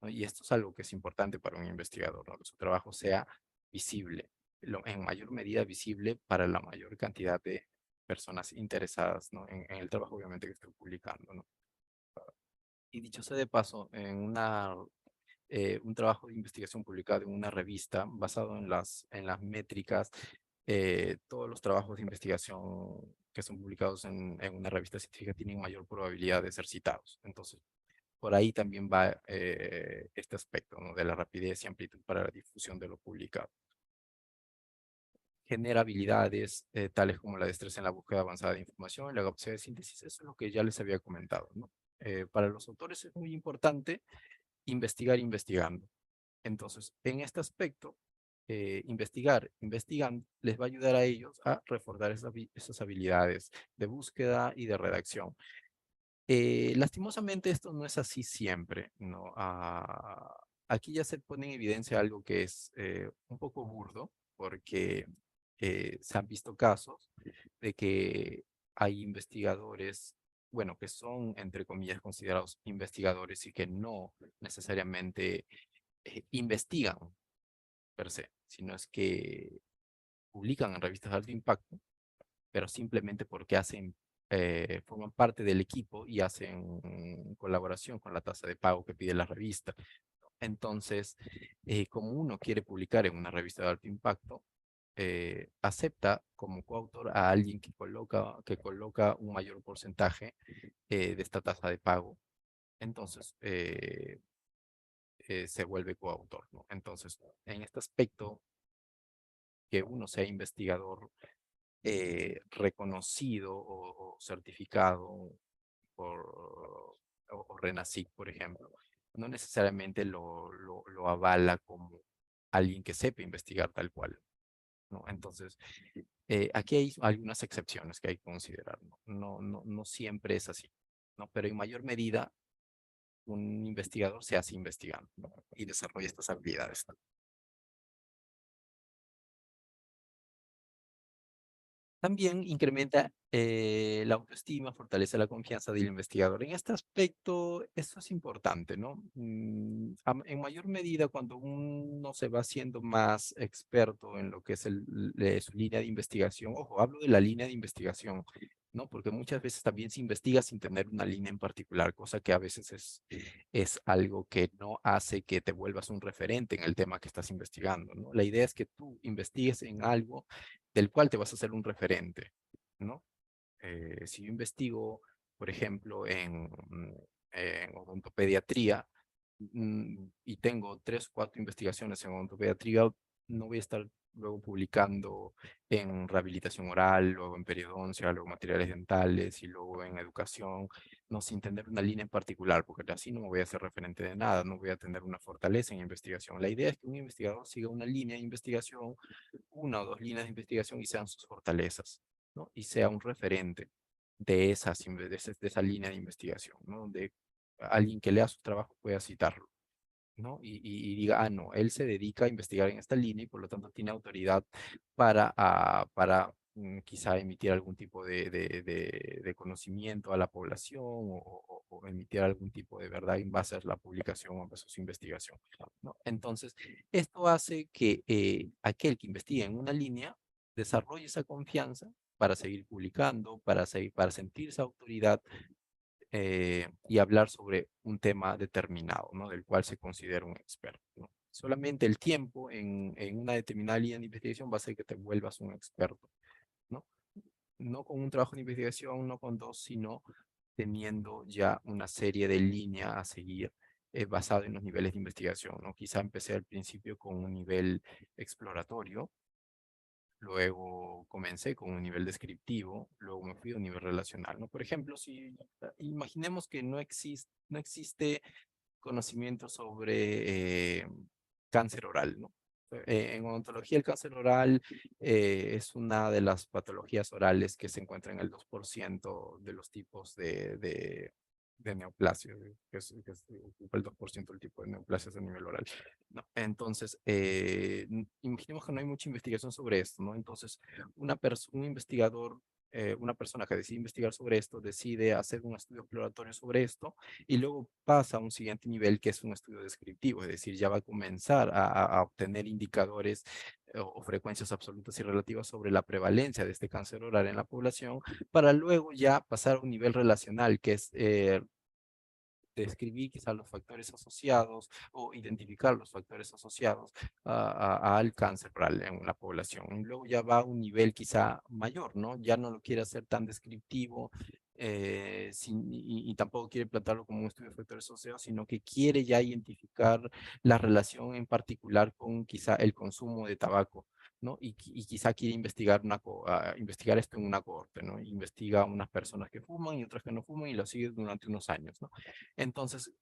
¿no? Y esto es algo que es importante para un investigador, ¿no? Que su trabajo sea visible, en mayor medida visible para la mayor cantidad de personas interesadas, ¿no? En el trabajo, obviamente, que estoy publicando, ¿no? Y dicho sea de paso, un trabajo de investigación publicado en una revista basado en las métricas, todos los trabajos de investigación que son publicados en una revista científica tienen mayor probabilidad de ser citados. Entonces, por ahí también va este aspecto, ¿no? De la rapidez y amplitud para la difusión de lo publicado. Genera habilidades tales como la destreza en la búsqueda avanzada de información y la capacidad de síntesis. Eso es lo que ya les había comentado, ¿no? Para los autores es muy importante investigar investigando. Entonces, en este aspecto, investigando, les va a ayudar a ellos a reforzar esas habilidades de búsqueda y de redacción. Lastimosamente esto no es así siempre, ¿no? Aquí ya se pone en evidencia algo que es un poco burdo, porque se han visto casos de que hay investigadores, bueno, que son, entre comillas, considerados investigadores y que no necesariamente investigan per se, sino es que publican en revistas de alto impacto, pero simplemente porque forman parte del equipo y hacen colaboración con la tasa de pago que pide la revista. Entonces, como uno quiere publicar en una revista de alto impacto, acepta como coautor a alguien que coloca un mayor porcentaje de esta tasa de pago. Entonces, se vuelve coautor, ¿no? Entonces, en este aspecto, que uno sea investigador reconocido o certificado o RENACIC, por ejemplo, no necesariamente lo avala como alguien que sepa investigar tal cual, ¿no? Entonces, aquí hay algunas excepciones que hay que considerar, ¿no? No siempre es así, ¿no? Pero en mayor medida, un investigador se hace investigando, ¿no? Y desarrolla estas habilidades, ¿no? También incrementa la autoestima, fortalece la confianza del investigador. En este aspecto, esto es importante, ¿no? En mayor medida, cuando uno se va haciendo más experto en lo que es su línea de investigación, ojo, hablo de la línea de investigación, ¿no? Porque muchas veces también se investiga sin tener una línea en particular, cosa que a veces es algo que no hace que te vuelvas un referente en el tema que estás investigando, ¿no? La idea es que tú investigues en algo del cual te vas a hacer un referente, ¿no? Si yo investigo, por ejemplo, en odontopediatría, y tengo 3 o 4 investigaciones en odontopediatría, no voy a estar luego publicando en rehabilitación oral, luego en periodoncia, luego materiales dentales y luego en educación, no sin tener una línea en particular, porque así no me voy a hacer referente de nada, no voy a tener una fortaleza en investigación. La idea es que un investigador siga una línea de investigación, una o dos líneas de investigación y sean sus fortalezas, ¿no? Y sea un referente de esa línea de investigación, ¿no? Donde alguien que lea su trabajo pueda citarlo, ¿no? Y diga, ah, no, él se dedica a investigar en esta línea y por lo tanto tiene autoridad para quizá emitir algún tipo de conocimiento a la población o emitir algún tipo de verdad en base a la publicación o en base a su investigación, ¿no? Entonces, esto hace que aquel que investiga en una línea desarrolle esa confianza para seguir publicando, para sentir esa autoridad y hablar sobre un tema determinado, ¿no? Del cual se considera un experto, ¿no? Solamente el tiempo en una determinada línea de investigación va a hacer que te vuelvas un experto, ¿no? No con un trabajo de investigación, no con dos, sino teniendo ya una serie de líneas a seguir basado en los niveles de investigación, ¿no? Quizá empecé al principio con un nivel exploratorio, luego comencé con un nivel descriptivo, luego me fui a un nivel relacional, ¿no? Por ejemplo, si imaginemos que no existe conocimiento sobre cáncer oral, ¿no? En odontología el cáncer oral es una de las patologías orales que se encuentra en el 2% de los tipos de neoplasias, que ocupa el 2% del tipo de neoplasias a nivel oral, ¿no? Entonces, imaginemos que no hay mucha investigación sobre esto, ¿no? Entonces, un investigador, una persona que decide investigar sobre esto, decide hacer un estudio exploratorio sobre esto y luego pasa a un siguiente nivel que es un estudio descriptivo, es decir, ya va a comenzar a obtener indicadores o frecuencias absolutas y relativas sobre la prevalencia de este cáncer oral en la población, para luego ya pasar a un nivel relacional, que es describir quizás los factores asociados o identificar los factores asociados al cáncer oral en la población. Y luego ya va a un nivel quizá mayor, ¿no? Ya no lo quiere hacer tan descriptivo y tampoco quiere plantearlo como un estudio de factores asociados, sino que quiere ya identificar la relación en particular con quizá el consumo de tabaco, ¿no? Y quizá quiere investigar esto en una cohorte, ¿no? Investiga a unas personas que fuman y otras que no fuman y lo sigue durante unos años, ¿no? Entonces,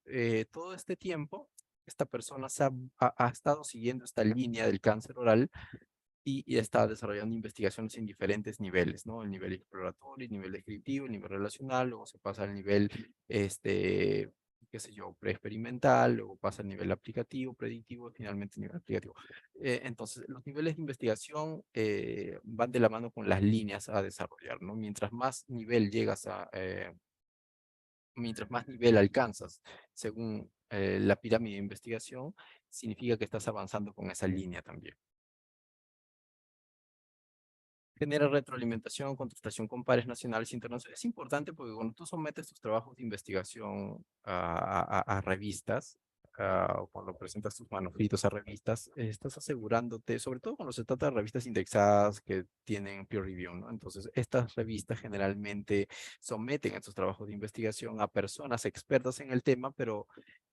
todo este tiempo, esta persona ha estado siguiendo esta línea del cáncer oral y está desarrollando investigaciones en diferentes niveles, ¿no? El nivel exploratorio, el nivel descriptivo, el nivel relacional, luego se pasa al nivel, qué sé yo, preexperimental, luego pasa al nivel aplicativo, predictivo, y finalmente el nivel aplicativo. Entonces, los niveles de investigación van de la mano con las líneas a desarrollar, ¿no? Mientras más nivel alcanzas según la pirámide de investigación, significa que estás avanzando con esa línea también. Genera retroalimentación, contrastación con pares nacionales e internacionales. Es importante porque cuando tú sometes tus trabajos de investigación a revistas, o cuando presentas tus manuscritos a revistas, estás asegurándote, sobre todo cuando se trata de revistas indexadas que tienen peer review, ¿no? Entonces, estas revistas generalmente someten estos trabajos de investigación a personas expertas en el tema, pero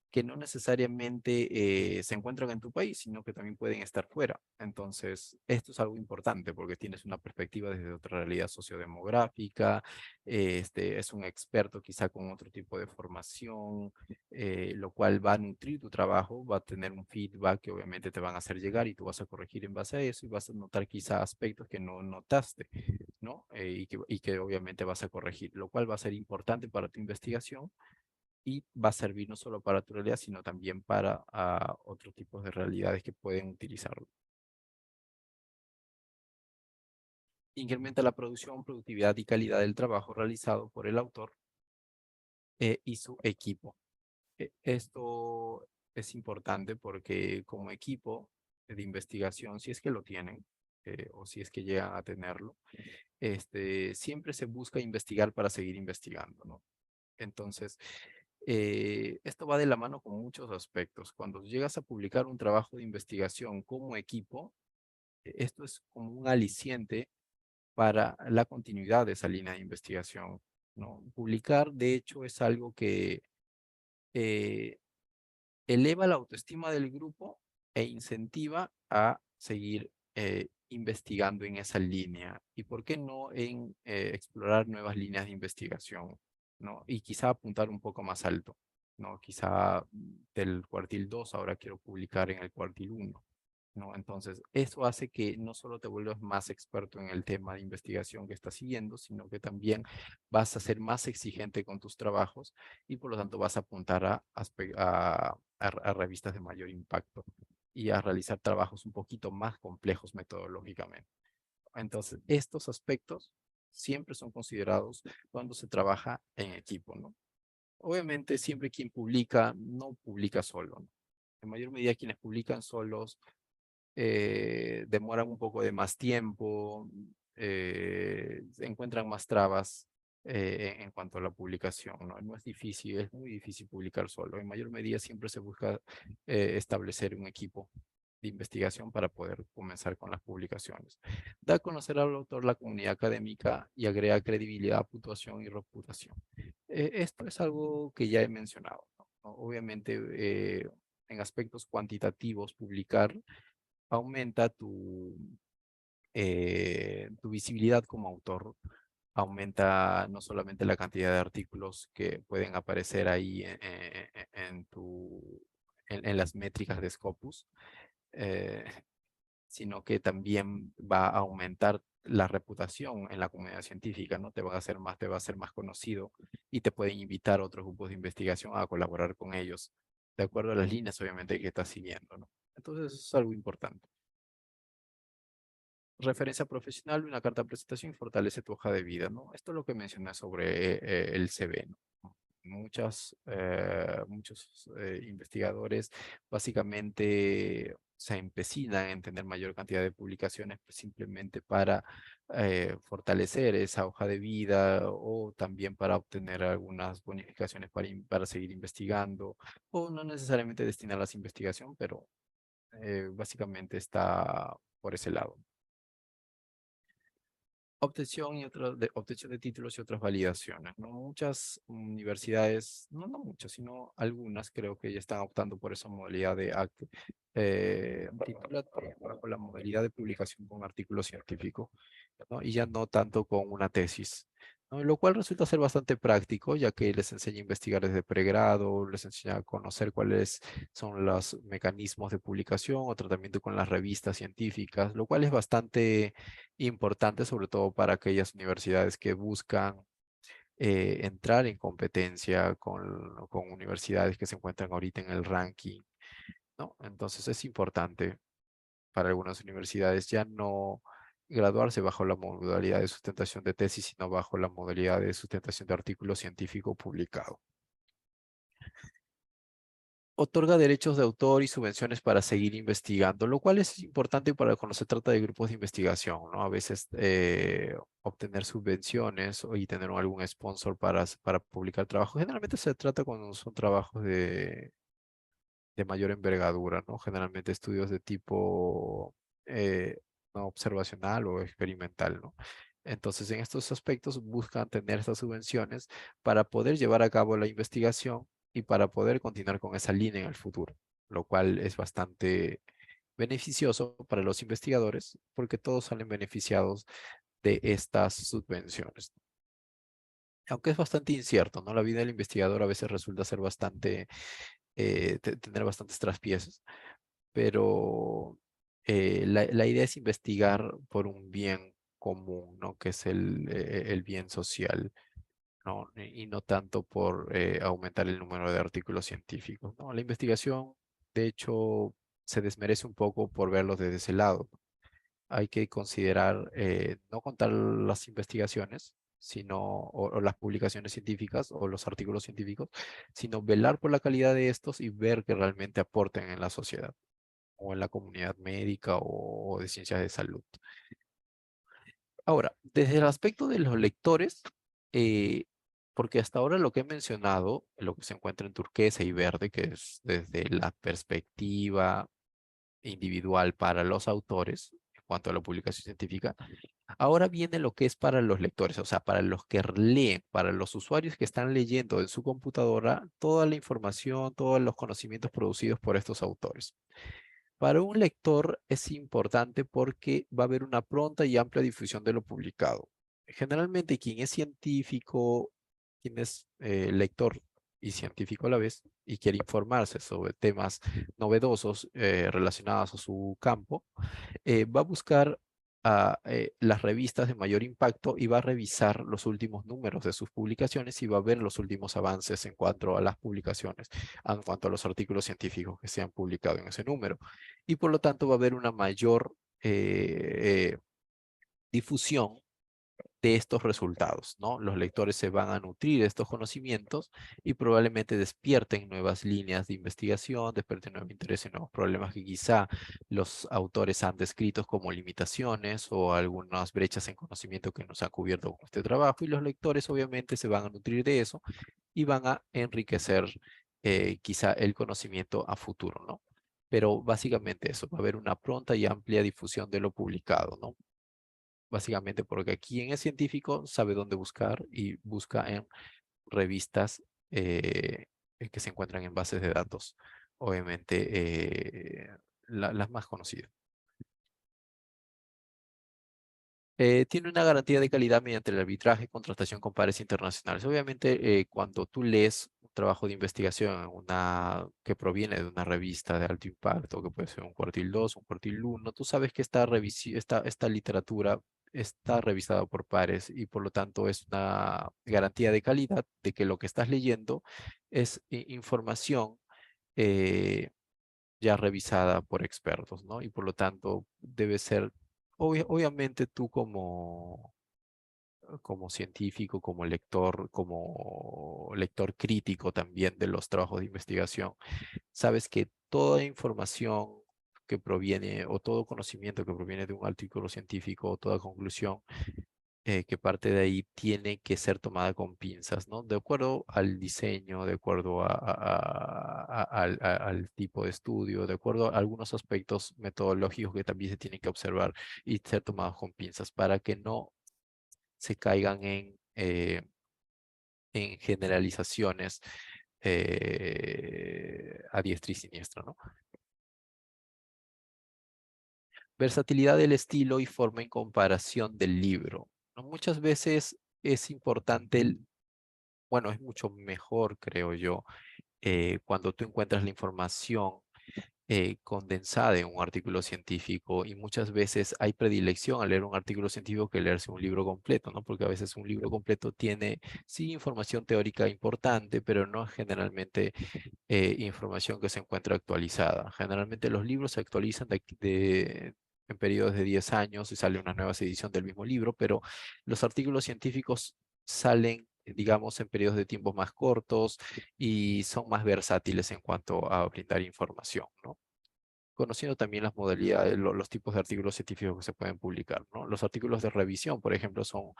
que no necesariamente se encuentran en tu país, sino que también pueden estar fuera. Entonces, esto es algo importante porque tienes una perspectiva desde otra realidad sociodemográfica, es un experto quizá con otro tipo de formación, lo cual va a nutrir tu trabajo, va a tener un feedback que obviamente te van a hacer llegar y tú vas a corregir en base a eso y vas a notar quizá aspectos que no notaste, ¿no? Y que obviamente vas a corregir, lo cual va a ser importante para tu investigación y va a servir no solo para tu realidad, sino también para otros tipos de realidades que pueden utilizarlo. Incrementa la producción, productividad y calidad del trabajo realizado por el autor y su equipo. Esto es importante porque como equipo de investigación, si es que lo tienen, o si es que llegan a tenerlo, siempre se busca investigar para seguir investigando, ¿no? Entonces, esto va de la mano con muchos aspectos. Cuando llegas a publicar un trabajo de investigación como equipo, esto es como un aliciente para la continuidad de esa línea de investigación, ¿no? Publicar, de hecho, es algo que eh, eleva la autoestima del grupo e incentiva a seguir investigando en esa línea. ¿Y por qué no en explorar nuevas líneas de investigación? ¿No? Y quizá apuntar un poco más alto, ¿no? Quizá del cuartil 2 ahora quiero publicar en el cuartil 1, ¿no? Entonces, eso hace que no solo te vuelvas más experto en el tema de investigación que estás siguiendo, sino que también vas a ser más exigente con tus trabajos y por lo tanto vas a apuntar a revistas de mayor impacto y a realizar trabajos un poquito más complejos metodológicamente. Entonces, estos aspectos siempre son considerados cuando se trabaja en equipo, ¿no? Obviamente, siempre quien publica no publica solo, ¿no? En mayor medida, quienes publican solos demoran un poco de más tiempo, encuentran más trabas en cuanto a la publicación, ¿no? No es difícil, es muy difícil publicar solo. En mayor medida siempre se busca establecer un equipo de investigación para poder comenzar con las publicaciones. Da a conocer al autor la comunidad académica y agrega credibilidad, puntuación y reputación. Esto es algo que ya he mencionado, ¿no? Obviamente, en aspectos cuantitativos, publicar aumenta tu visibilidad como autor, aumenta no solamente la cantidad de artículos que pueden aparecer ahí en las métricas de Scopus, eh, sino que también va a aumentar la reputación en la comunidad científica, ¿no? Te va a hacer más, te va a hacer más conocido y te pueden invitar a otros grupos de investigación a colaborar con ellos, de acuerdo a las líneas, obviamente, que estás siguiendo, ¿no? Entonces, eso es algo importante. Referencia profesional, una carta de presentación fortalece tu hoja de vida, ¿no? Esto es lo que mencioné sobre el CV, ¿no? Muchos investigadores básicamente se empecinan en tener mayor cantidad de publicaciones pues, simplemente para fortalecer esa hoja de vida o también para obtener algunas bonificaciones para seguir investigando o no necesariamente destinarlas a investigación, pero básicamente está por ese lado. Obtención de títulos y otras validaciones, ¿no? Muchas universidades, no muchas, sino algunas creo que ya están optando por esa modalidad de titulatoria bajo la modalidad de publicación con artículo científico, ¿no? Y ya no tanto con una tesis, ¿no? Lo cual resulta ser bastante práctico, ya que les enseña a investigar desde pregrado, les enseña a conocer cuáles son los mecanismos de publicación o tratamiento con las revistas científicas, lo cual es bastante importante, sobre todo para aquellas universidades que buscan entrar en competencia con universidades que se encuentran ahorita en el ranking, ¿no? Entonces es importante para algunas universidades ya no graduarse bajo la modalidad de sustentación de tesis, sino bajo la modalidad de sustentación de artículo científico publicado. Otorga derechos de autor y subvenciones para seguir investigando, lo cual es importante para cuando se trata de grupos de investigación, ¿no? A veces obtener subvenciones y tener algún sponsor para publicar trabajos. Generalmente se trata cuando son trabajos de mayor envergadura, ¿no? Generalmente estudios de tipo no observacional o experimental, ¿no? Entonces, en estos aspectos buscan tener estas subvenciones para poder llevar a cabo la investigación y para poder continuar con esa línea en el futuro, lo cual es bastante beneficioso para los investigadores porque todos salen beneficiados de estas subvenciones. Aunque es bastante incierto, ¿no? La vida del investigador a veces resulta ser bastante, tener bastantes traspiés, pero la idea es investigar por un bien común, ¿no? Que es el bien social, ¿no? Y no tanto por aumentar el número de artículos científicos, ¿no? La investigación, de hecho, se desmerece un poco por verlo desde ese lado. Hay que considerar, no contar las investigaciones, sino, o las publicaciones científicas o los artículos científicos, sino velar por la calidad de estos y ver que realmente aporten en la sociedad o en la comunidad médica o de ciencias de salud. Ahora, desde el aspecto de los lectores, eh, porque hasta ahora lo que he mencionado, lo que se encuentra en turquesa y verde, que es desde la perspectiva individual para los autores, en cuanto a la publicación científica, ahora viene lo que es para los lectores, o sea, para los que leen, para los usuarios que están leyendo en su computadora toda la información, todos los conocimientos producidos por estos autores. Para un lector es importante porque va a haber una pronta y amplia difusión de lo publicado. Generalmente quien es científico, quien es lector y científico a la vez y quiere informarse sobre temas novedosos relacionados a su campo, va a buscar las revistas de mayor impacto y va a revisar los últimos números de sus publicaciones y va a ver los últimos avances en cuanto a las publicaciones, en cuanto a los artículos científicos que se han publicado en ese número. Y por lo tanto va a haber una mayor difusión de estos resultados, ¿no? Los lectores se van a nutrir de estos conocimientos y probablemente despierten nuevas líneas de investigación, despierten nuevo interés en nuevos problemas que quizá los autores han descrito como limitaciones o algunas brechas en conocimiento que nos han cubierto con este trabajo y los lectores obviamente se van a nutrir de eso y van a enriquecer quizá el conocimiento a futuro, ¿no? Pero básicamente eso, va a haber una pronta y amplia difusión de lo publicado, ¿no? Básicamente porque quien es científico sabe dónde buscar y busca en revistas que se encuentran en bases de datos, obviamente las más conocidas. Tiene una garantía de calidad mediante el arbitraje y contratación con pares internacionales. Obviamente, cuando tú lees un trabajo de investigación que proviene de una revista de alto impacto, que puede ser un cuartil 2, un cuartil 1, tú sabes que esta literatura está revisada por pares y por lo tanto es una garantía de calidad de que lo que estás leyendo es información ya revisada por expertos, ¿no? Y por lo tanto debe ser, obviamente tú como científico, como lector crítico también de los trabajos de investigación, sabes que toda información que proviene o todo conocimiento que proviene de un artículo científico o toda conclusión que parte de ahí tiene que ser tomada con pinzas, ¿no? De acuerdo al diseño, de acuerdo al tipo de estudio, de acuerdo a algunos aspectos metodológicos que también se tienen que observar y ser tomados con pinzas para que no se caigan en generalizaciones a diestra y siniestra, ¿no? Versatilidad del estilo y forma en comparación del libro, ¿no? Muchas veces es importante, bueno, es mucho mejor, creo yo, cuando tú encuentras la información condensada en un artículo científico y muchas veces hay predilección al leer un artículo científico que leerse un libro completo, ¿no? Porque a veces un libro completo tiene, sí, información teórica importante, pero no generalmente información que se encuentra actualizada. Generalmente los libros se actualizan en periodos de 10 años y sale una nueva edición del mismo libro, pero los artículos científicos salen, digamos, en periodos de tiempo más cortos y son más versátiles en cuanto a brindar información, ¿no? Conociendo también las modalidades, los tipos de artículos científicos que se pueden publicar, ¿no? Los artículos de revisión, por ejemplo, son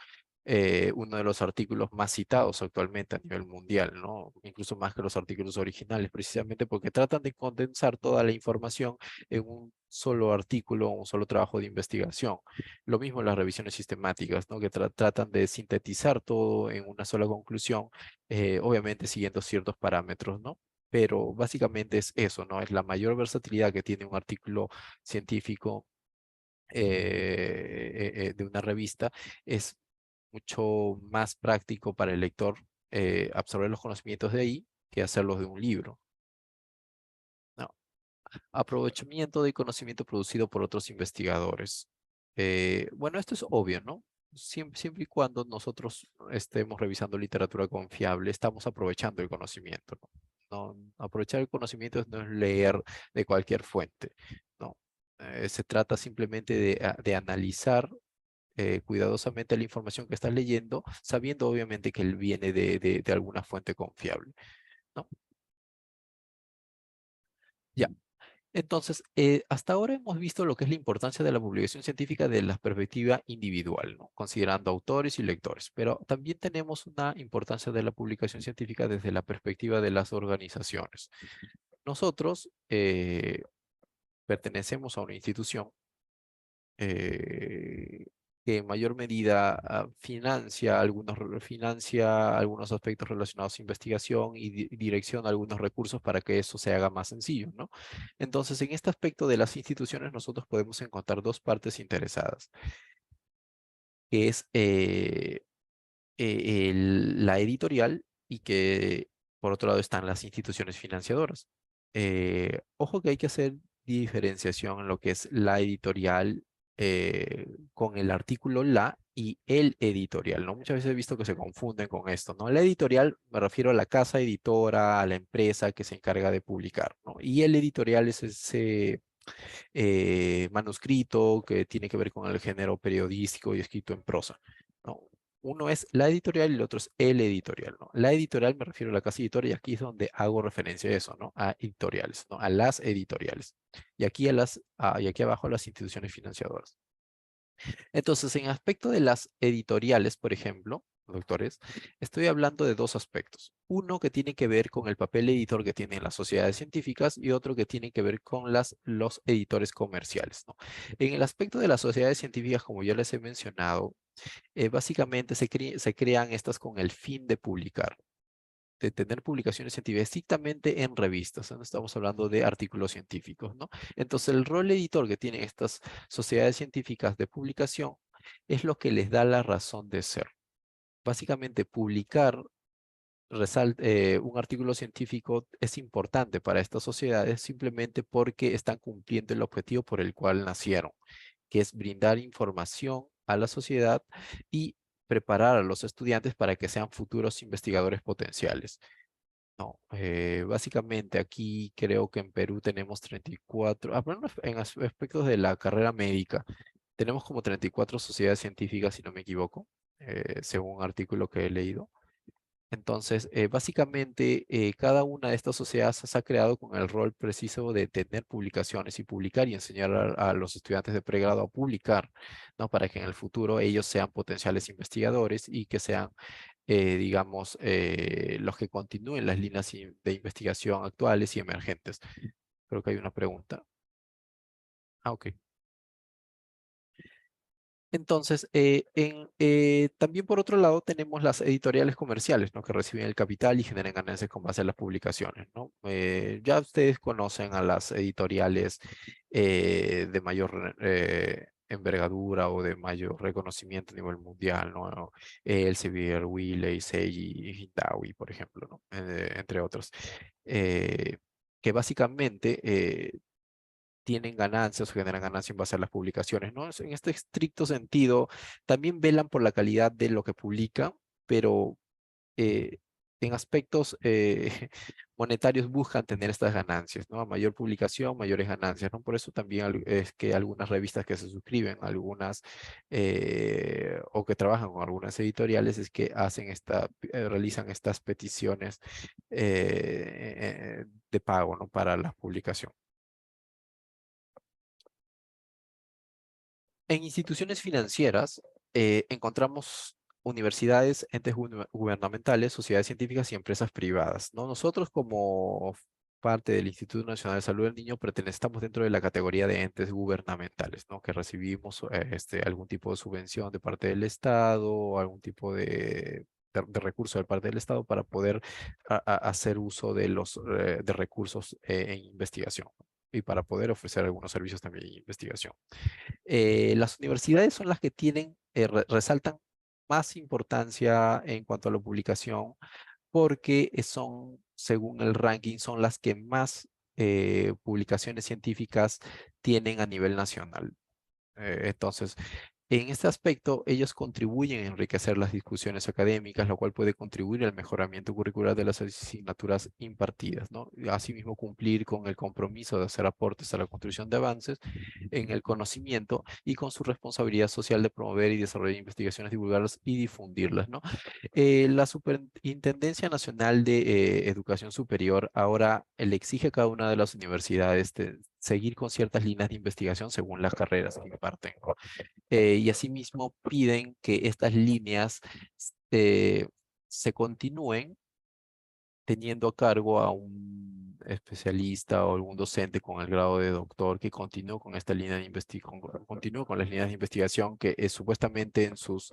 uno de los artículos más citados actualmente a nivel mundial, ¿no? Incluso más que los artículos originales, precisamente porque tratan de condensar toda la información en un solo artículo, un solo trabajo de investigación. Lo mismo las revisiones sistemáticas, ¿no? Que tratan de sintetizar todo en una sola conclusión, obviamente siguiendo ciertos parámetros, ¿no? Pero básicamente es eso, ¿no? Es la mayor versatilidad que tiene un artículo científico de una revista, es mucho más práctico para el lector absorber los conocimientos de ahí que hacerlos de un libro, ¿no? Aprovechamiento de conocimiento producido por otros investigadores. Bueno, esto es obvio, ¿no? Siempre y cuando nosotros estemos revisando literatura confiable, estamos aprovechando el conocimiento, ¿no? Aprovechar el conocimiento no es leer de cualquier fuente, ¿no? Se trata simplemente de analizar cuidadosamente la información que estás leyendo, sabiendo obviamente que él viene de alguna fuente confiable, ¿no? Ya. Entonces, hasta ahora hemos visto lo que es la importancia de la publicación científica desde la perspectiva individual, ¿no? Considerando autores y lectores, pero también tenemos una importancia de la publicación científica desde la perspectiva de las organizaciones. Nosotros pertenecemos a una institución eh, que en mayor medida financia algunos aspectos relacionados a investigación y direcciona algunos recursos para que eso se haga más sencillo, ¿no? Entonces, en este aspecto de las instituciones, nosotros podemos encontrar dos partes interesadas, que es la editorial y que por otro lado están las instituciones financiadoras. Ojo que hay que hacer diferenciación en lo que es la editorial con el artículo la y el editorial, ¿no? Muchas veces he visto que se confunden con esto, ¿no? La editorial me refiero a la casa editora, a la empresa que se encarga de publicar, ¿no? Y el editorial es ese manuscrito que tiene que ver con el género periodístico y escrito en prosa, ¿no? Uno es la editorial y el otro es el editorial, ¿no? La editorial me refiero a la casa editora y aquí es donde hago referencia a eso, ¿no? A editoriales, ¿no? A las editoriales. Y aquí, y aquí abajo a las instituciones financiadoras. Entonces, en aspecto de las editoriales, por ejemplo, doctores, estoy hablando de dos aspectos. Uno que tiene que ver con el papel editor que tienen las sociedades científicas y otro que tiene que ver con los editores comerciales, ¿no? En el aspecto de las sociedades científicas, como ya les he mencionado, básicamente se crean estas con el fin de publicar, de tener publicaciones científicas, estrictamente en revistas, ¿no? Estamos hablando de artículos científicos, ¿no? Entonces, el rol editor que tienen estas sociedades científicas de publicación es lo que les da la razón de ser. Básicamente, publicar un artículo científico es importante para estas sociedades simplemente porque están cumpliendo el objetivo por el cual nacieron, que es brindar información a la sociedad y preparar a los estudiantes para que sean futuros investigadores potenciales. No, básicamente aquí creo que en Perú tenemos 34, hablando en aspectos de la carrera médica, tenemos como 34 sociedades científicas, si no me equivoco, según un artículo que he leído. Entonces, básicamente, cada una de estas sociedades se ha creado con el rol preciso de tener publicaciones y publicar y enseñar a los estudiantes de pregrado a publicar, ¿no? Para que en el futuro ellos sean potenciales investigadores y que sean, digamos, los que continúen las líneas de investigación actuales y emergentes. Creo que hay una pregunta. Ah, ok. Entonces, también por otro lado tenemos las editoriales comerciales, ¿no? Que reciben el capital y generan ganancias con base en las publicaciones, ¿no? Ya ustedes conocen a las editoriales de mayor envergadura o de mayor reconocimiento a nivel mundial, ¿no? Elsevier, Wiley, Seiji y Hindawi, por ejemplo, ¿no? Entre otros. Que básicamente tienen ganancias o generan ganancias en base a las publicaciones, ¿no? En este estricto sentido, también velan por la calidad de lo que publican, pero eh, en aspectos monetarios buscan tener estas ganancias, ¿no? A mayor publicación, mayores ganancias, ¿no? Por eso también es que algunas revistas que se suscriben, algunas o que trabajan con algunas editoriales, es que hacen realizan estas peticiones de pago, ¿no? Para la publicación. En instituciones financieras encontramos universidades, entes gubernamentales, sociedades científicas y empresas privadas, ¿no? Nosotros como parte del Instituto Nacional de Salud del Niño pertenecemos dentro de la categoría de entes gubernamentales, ¿no? Que recibimos algún tipo de subvención de parte del Estado o algún tipo de recurso de parte del Estado para poder hacer uso de los de recursos en investigación y para poder ofrecer algunos servicios también en investigación. Las universidades son las que resaltan más importancia en cuanto a la publicación porque son, según el ranking, son las que más publicaciones científicas tienen a nivel nacional. Entonces, en este aspecto, ellos contribuyen a enriquecer las discusiones académicas, lo cual puede contribuir al mejoramiento curricular de las asignaturas impartidas, ¿no? Y asimismo, cumplir con el compromiso de hacer aportes a la construcción de avances en el conocimiento y con su responsabilidad social de promover y desarrollar investigaciones, divulgarlas y difundirlas, ¿no? La Superintendencia Nacional de Educación Superior ahora le exige a cada una de las universidades seguir con ciertas líneas de investigación según las carreras que imparten, ¿no? Y asimismo piden que estas líneas eh, se continúen teniendo a cargo a un especialista o algún docente con el grado de doctor que continúe con esta línea de investigación, continúe con las líneas de investigación que supuestamente en sus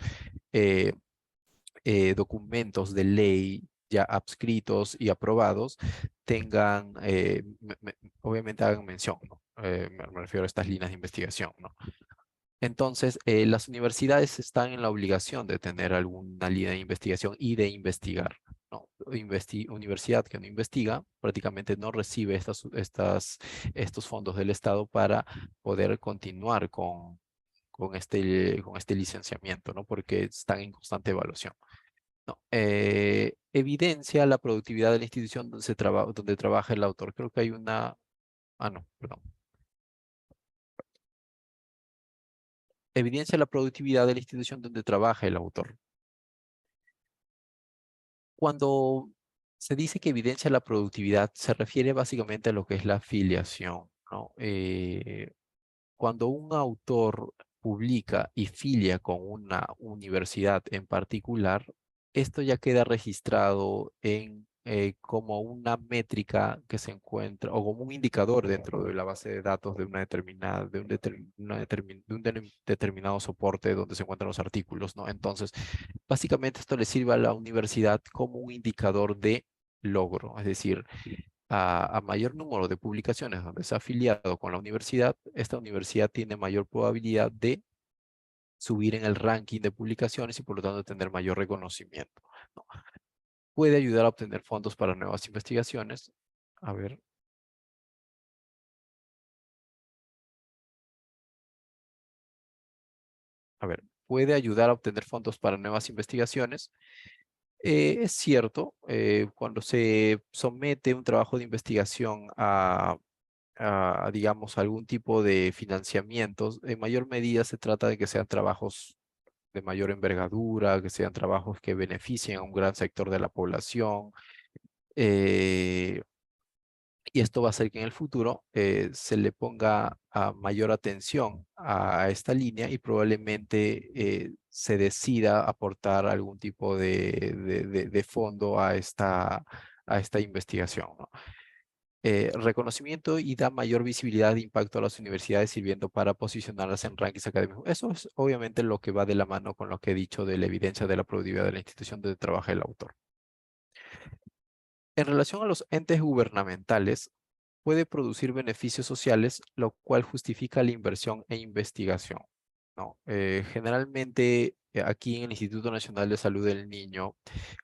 eh, documentos de ley ya adscritos y aprobados tengan, obviamente hagan mención, ¿no? Me refiero a estas líneas de investigación, ¿no? Entonces, las universidades están en la obligación de tener alguna línea de investigación y de investigar, ¿no? Universidad que no investiga prácticamente no recibe estos fondos del Estado para poder continuar con este licenciamiento, ¿no? Porque están en constante evaluación. No, evidencia la productividad de la institución donde trabaja el autor. Creo que hay una... Ah, no, perdón. Evidencia la productividad de la institución donde trabaja el autor. Cuando se dice que evidencia la productividad, se refiere básicamente a lo que es la afiliación, ¿no? Cuando un autor publica y filia con una universidad en particular, esto ya queda registrado como una métrica que se encuentra o como un indicador dentro de la base de datos de una determinada, de un determinado soporte donde se encuentran los artículos, ¿no? Entonces, básicamente esto le sirve a la universidad como un indicador de logro, es decir, a mayor número de publicaciones donde se ha afiliado con la universidad, esta universidad tiene mayor probabilidad de subir en el ranking de publicaciones y por lo tanto tener mayor reconocimiento, ¿no? Puede ayudar a obtener fondos para nuevas investigaciones. A ver. A ver, puede ayudar a obtener fondos para nuevas investigaciones. Es cierto, cuando se somete un trabajo de investigación digamos, algún tipo de financiamientos, en mayor medida se trata de que sean trabajos de mayor envergadura, que sean trabajos que beneficien a un gran sector de la población. eh, y esto va a hacer que en el futuro se le ponga mayor atención a esta línea y probablemente se decida aportar algún tipo de fondo a esta investigación, ¿no? Reconocimiento y da mayor visibilidad de impacto a las universidades sirviendo para posicionarlas en rankings académicos. Eso es obviamente lo que va de la mano con lo que he dicho de la evidencia de la productividad de la institución donde trabaja el autor. En relación a los entes gubernamentales, puede producir beneficios sociales, lo cual justifica la inversión e investigación, ¿no? Generalmente, aquí en el Instituto Nacional de Salud del Niño,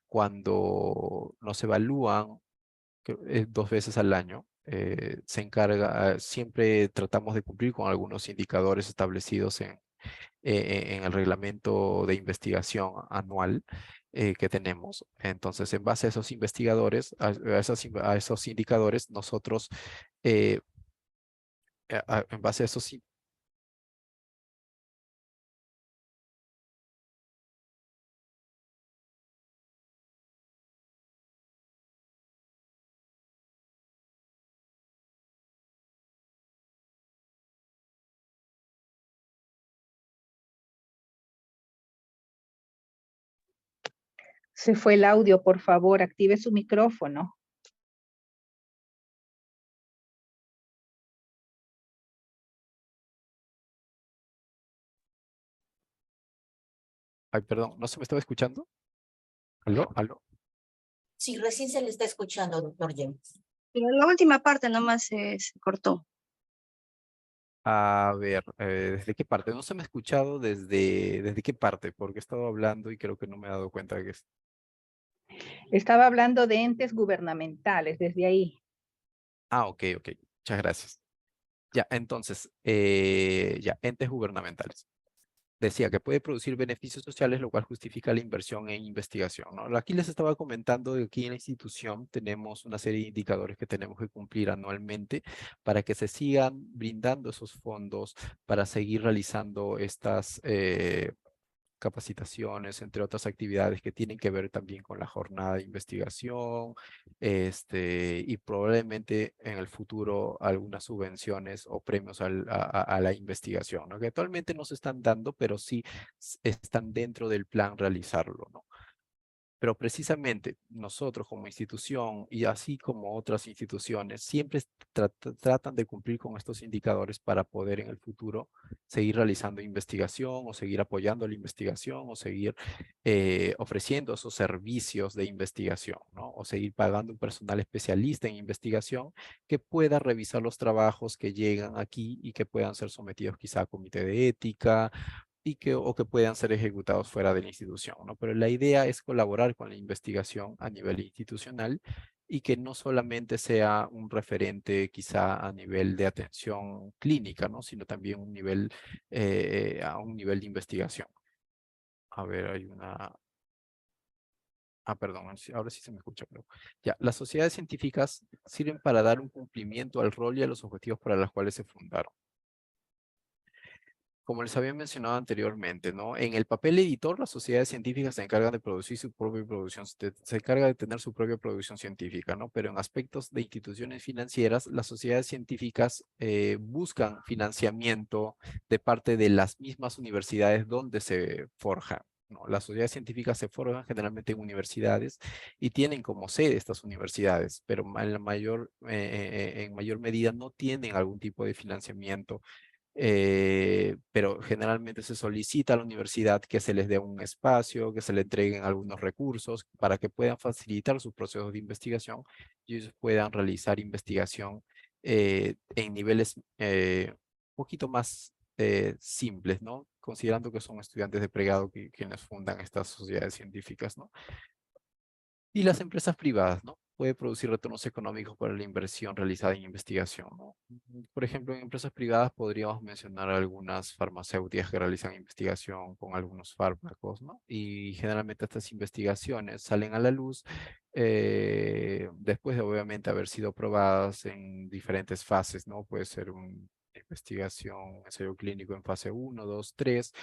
cuando nos evalúan 2 veces al año, se encarga, siempre tratamos de cumplir con algunos indicadores establecidos en el reglamento de investigación anual que tenemos. Entonces, en base a esos investigadores, a esos indicadores, nosotros, en base a esos Se fue el audio, por favor, active su micrófono. Ay, perdón, ¿no se me estaba escuchando? ¿Aló? ¿Aló? Sí, recién se le está escuchando, doctor James. Pero la última parte nomás se cortó. A ver, ¿desde qué parte? No se me ha escuchado desde qué parte, porque he estado hablando y creo que no me he dado cuenta de que Estaba hablando de entes gubernamentales, desde ahí. ok, ok. Muchas gracias. Ya, entonces, ya, entes gubernamentales. Decía que puede producir beneficios sociales, lo cual justifica la inversión en investigación, ¿no? Aquí les estaba comentando que aquí en la institución tenemos una serie de indicadores que tenemos que cumplir anualmente para que se sigan brindando esos fondos para seguir realizando estas capacitaciones, entre otras actividades que tienen que ver también con la jornada de investigación, y probablemente en el futuro algunas subvenciones o premios a la investigación, ¿no? Que actualmente no se están dando, pero sí están dentro del plan realizarlo, ¿no? Pero precisamente nosotros como institución y así como otras instituciones siempre tratan de cumplir con estos indicadores para poder en el futuro seguir realizando investigación o seguir apoyando la investigación o seguir ofreciendo esos servicios de investigación, ¿no? O seguir pagando un personal especialista en investigación que pueda revisar los trabajos que llegan aquí y que puedan ser sometidos quizá a comité de ética o que puedan ser ejecutados fuera de la institución, ¿no? Pero la idea es colaborar con la investigación a nivel institucional y que no solamente sea un referente quizá a nivel de atención clínica, ¿no? Sino también a un nivel de investigación. A ver, hay una... perdón, ahora sí se me escucha, pero ya, las sociedades científicas sirven para dar un cumplimiento al rol y a los objetivos para los cuales se fundaron. Como les había mencionado anteriormente, ¿no? En el papel editor, las sociedades científicas se encargan de producir su propia producción, se encarga de tener su propia producción científica, ¿no? Pero en aspectos de instituciones financieras, las sociedades científicas buscan financiamiento de parte de las mismas universidades donde se forjan, ¿no? Las sociedades científicas se forjan generalmente en universidades y tienen como sede estas universidades, pero en mayor medida no tienen algún tipo de financiamiento, pero generalmente se solicita a la universidad que se les dé un espacio, que se le entreguen algunos recursos para que puedan facilitar sus procesos de investigación y ellos puedan realizar investigación en niveles un poquito más simples, ¿no? Considerando que son estudiantes de pregrado quienes fundan estas sociedades científicas, ¿no? Y las empresas privadas, ¿no? puede producir retornos económicos para la inversión realizada en investigación, ¿no? Por ejemplo, en empresas privadas podríamos mencionar algunas farmacéuticas que realizan investigación con algunos fármacos, ¿no? Y generalmente estas investigaciones salen a la luz después de obviamente haber sido probadas en diferentes fases, ¿no? Puede ser una investigación, ensayo clínico en fase 1, 2, 3,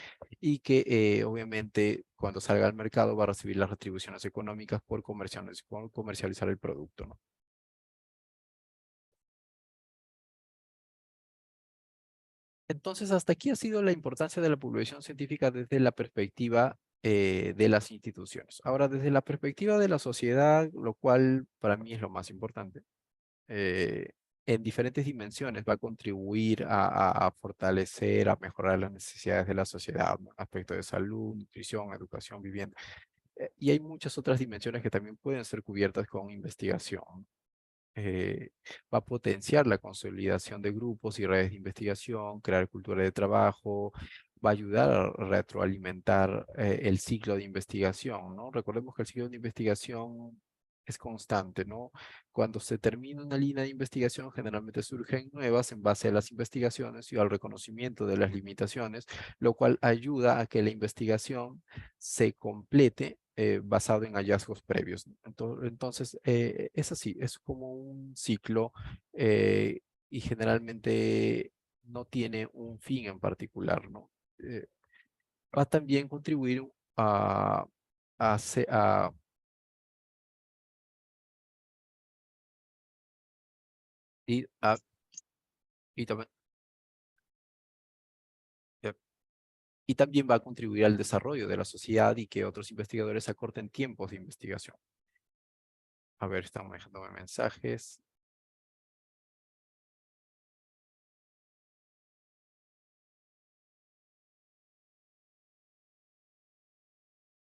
y que obviamente cuando salga al mercado va a recibir las retribuciones económicas por comercializar el producto, ¿no? Entonces, hasta aquí ha sido la importancia de la publicación científica desde la perspectiva de las instituciones. Ahora, desde la perspectiva de la sociedad, lo cual para mí es lo más importante, eh, en diferentes dimensiones va a contribuir a fortalecer, a mejorar las necesidades de la sociedad, ¿no? Aspectos de salud, nutrición, educación, vivienda. Y hay muchas otras dimensiones que también pueden ser cubiertas con investigación. Va a potenciar la consolidación de grupos y redes de investigación, crear cultura de trabajo, va a ayudar a retroalimentar el ciclo de investigación, ¿no? Recordemos que el ciclo de investigación es constante, ¿no? Cuando se termina una línea de investigación, generalmente surgen nuevas en base a las investigaciones y al reconocimiento de las limitaciones, lo cual ayuda a que la investigación se complete basado en hallazgos previos, ¿no? Entonces, es así, es como un ciclo eh, y generalmente no tiene un fin en particular, ¿no? Eh, Va a también contribuir a, se- y, a- y también, eh, y también va a contribuir al desarrollo de la sociedad y que otros investigadores acorten tiempos de investigación. A ver, están dejándome mensajes.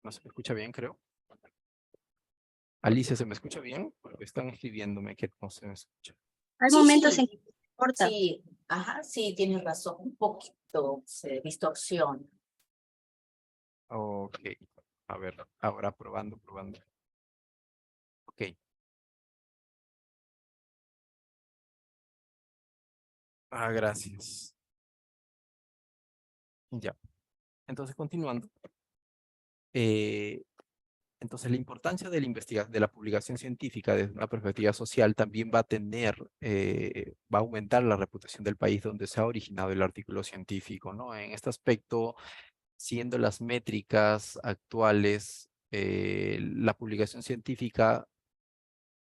No se me escucha bien, creo. Alicia, ¿se me escucha bien? Porque están escribiéndome que no se me escucha. Hay Sí, momentos en sí, que corta. sí, ajá, sí, tienes razón, un poquito distorsión. Ok. A ver, ahora probando. Ok. Gracias. Ya. Entonces, continuando. Eh, entonces, la importancia de de la publicación científica desde una perspectiva social también va a va a aumentar la reputación del país donde se ha originado el artículo científico, ¿no? En este aspecto, siendo las métricas actuales, la publicación científica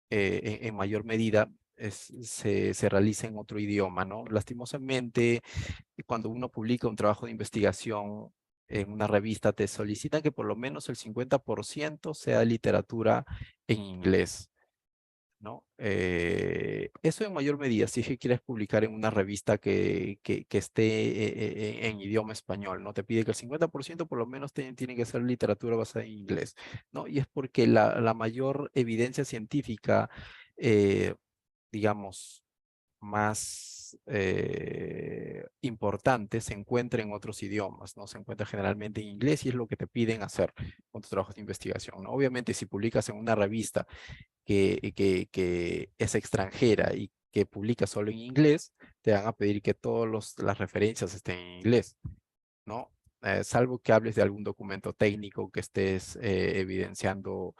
en mayor medida se realiza en otro idioma, ¿no? Lastimosamente, cuando uno publica un trabajo de investigación en una revista, te solicitan que por lo menos el 50% sea literatura en inglés, ¿no? Eso en mayor medida, si es que quieres publicar en una revista que esté en idioma español, ¿no? Te pide que el 50% por lo menos tiene que ser literatura basada en inglés, ¿no? Y es porque la mayor evidencia científica, eh, digamos, más importante se encuentra en otros idiomas, ¿no? Se encuentra generalmente en inglés y es lo que te piden hacer con tus trabajos de investigación, ¿no? Obviamente, si publicas en una revista que es extranjera y que publica solo en inglés, te van a pedir que todas las referencias estén en inglés, ¿no? Salvo que hables de algún documento técnico que estés evidenciando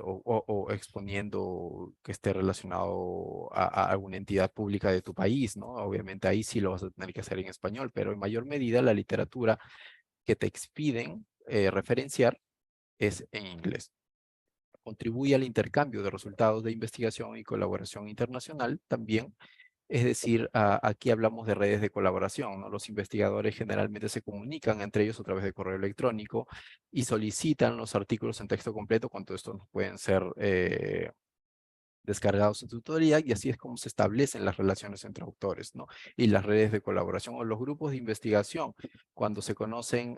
o exponiendo que esté relacionado a alguna entidad pública de tu país, ¿no? Obviamente ahí sí lo vas a tener que hacer en español, pero en mayor medida la literatura que te expiden referenciar es en inglés. Contribuye al intercambio de resultados de investigación y colaboración internacional también. Es decir, aquí hablamos de redes de colaboración, ¿no? Los investigadores generalmente se comunican entre ellos a través de correo electrónico y solicitan los artículos en texto completo cuando estos no pueden ser descargados en tutoría, y así es como se establecen las relaciones entre autores, ¿no? Y las redes de colaboración o los grupos de investigación, cuando se conocen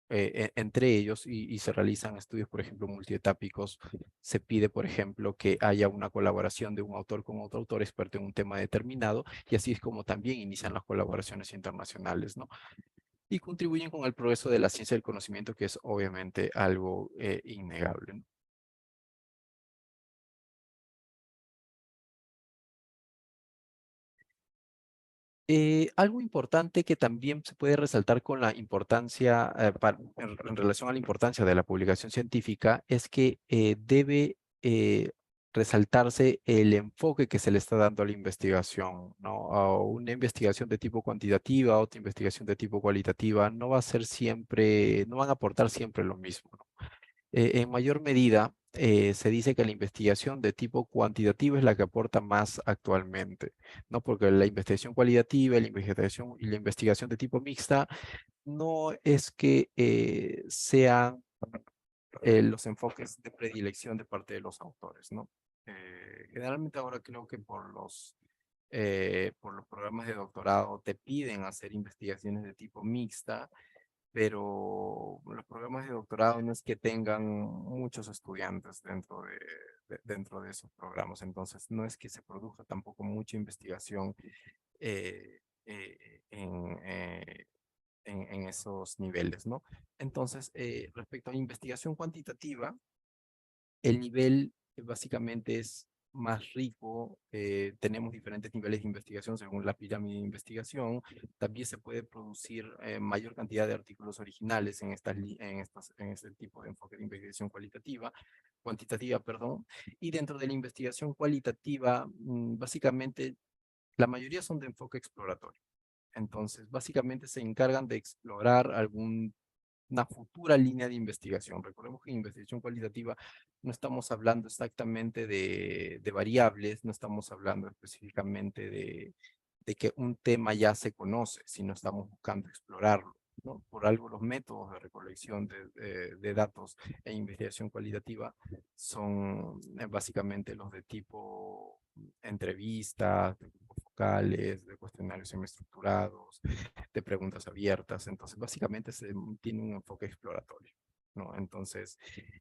entre ellos y se realizan estudios, por ejemplo, multietápicos, se pide, por ejemplo, que haya una colaboración de un autor con otro autor experto en un tema determinado, y así es como también inician las colaboraciones internacionales, ¿no? Y contribuyen con el progreso de la ciencia del conocimiento, que es obviamente algo innegable, ¿no? Algo importante que también se puede resaltar con la importancia, en relación a la importancia de la publicación científica, es que debe resaltarse el enfoque que se le está dando a la investigación, ¿no? A una investigación de tipo cuantitativa, otra investigación de tipo cualitativa, no va a ser siempre, no van a aportar siempre lo mismo, ¿no? En mayor medida, se dice que la investigación de tipo cuantitativo es la que aporta más actualmente, ¿no? Porque la investigación cualitativa y la investigación de tipo mixta no es que sean los enfoques de predilección de parte de los autores, ¿no? Generalmente ahora creo que por los programas de doctorado te piden hacer investigaciones de tipo mixta, pero los programas de doctorado no es que tengan muchos estudiantes dentro de esos programas, entonces no es que se produzca tampoco mucha investigación eh, en, en esos niveles, ¿no? Entonces, respecto a investigación cuantitativa, el nivel básicamente es más rico, tenemos diferentes niveles de investigación según la pirámide de investigación, también se puede producir mayor cantidad de artículos originales en este tipo de enfoque de investigación cuantitativa, perdón, y dentro de la investigación cualitativa, básicamente la mayoría son de enfoque exploratorio. Entonces, básicamente se encargan de explorar una futura línea de investigación. Recordemos que en investigación cualitativa no estamos hablando exactamente de variables, no estamos hablando específicamente de que un tema ya se conoce, sino estamos buscando explorarlo, ¿no? Por algo los métodos de recolección de datos e investigación cualitativa son básicamente los de tipo entrevistas, de grupos focales, de cuestionarios semiestructurados, de preguntas abiertas. Entonces, básicamente tiene un enfoque exploratorio, ¿no? Entonces,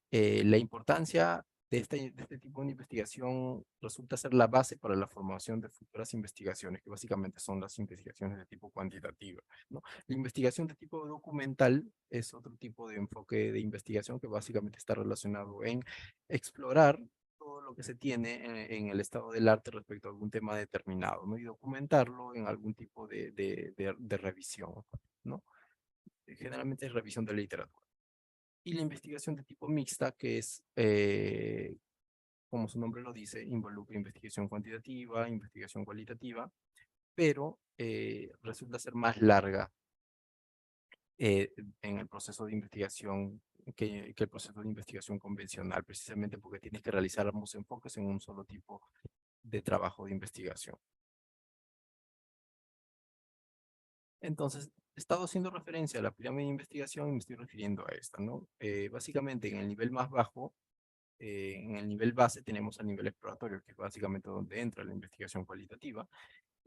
la importancia de este tipo de investigación resulta ser la base para la formación de futuras investigaciones, que básicamente son las investigaciones de tipo cuantitativa, ¿no? La investigación de tipo documental es otro tipo de enfoque de investigación que básicamente está relacionado en explorar todo lo que se tiene en el estado del arte respecto a algún tema determinado, ¿no? Y documentarlo en algún tipo de revisión, ¿no? Generalmente es revisión de la literatura. Y la investigación de tipo mixta, que es, como su nombre lo dice, involucra investigación cuantitativa, investigación cualitativa, pero resulta ser más larga en el proceso de investigación que el proceso de investigación convencional, precisamente porque tienes que realizar ambos enfoques en un solo tipo de trabajo de investigación. Entonces, he estado haciendo referencia a la pirámide de investigación y me estoy refiriendo a esta, ¿no? Básicamente, en el nivel más bajo, en el nivel base tenemos el nivel exploratorio, que es básicamente donde entra la investigación cualitativa,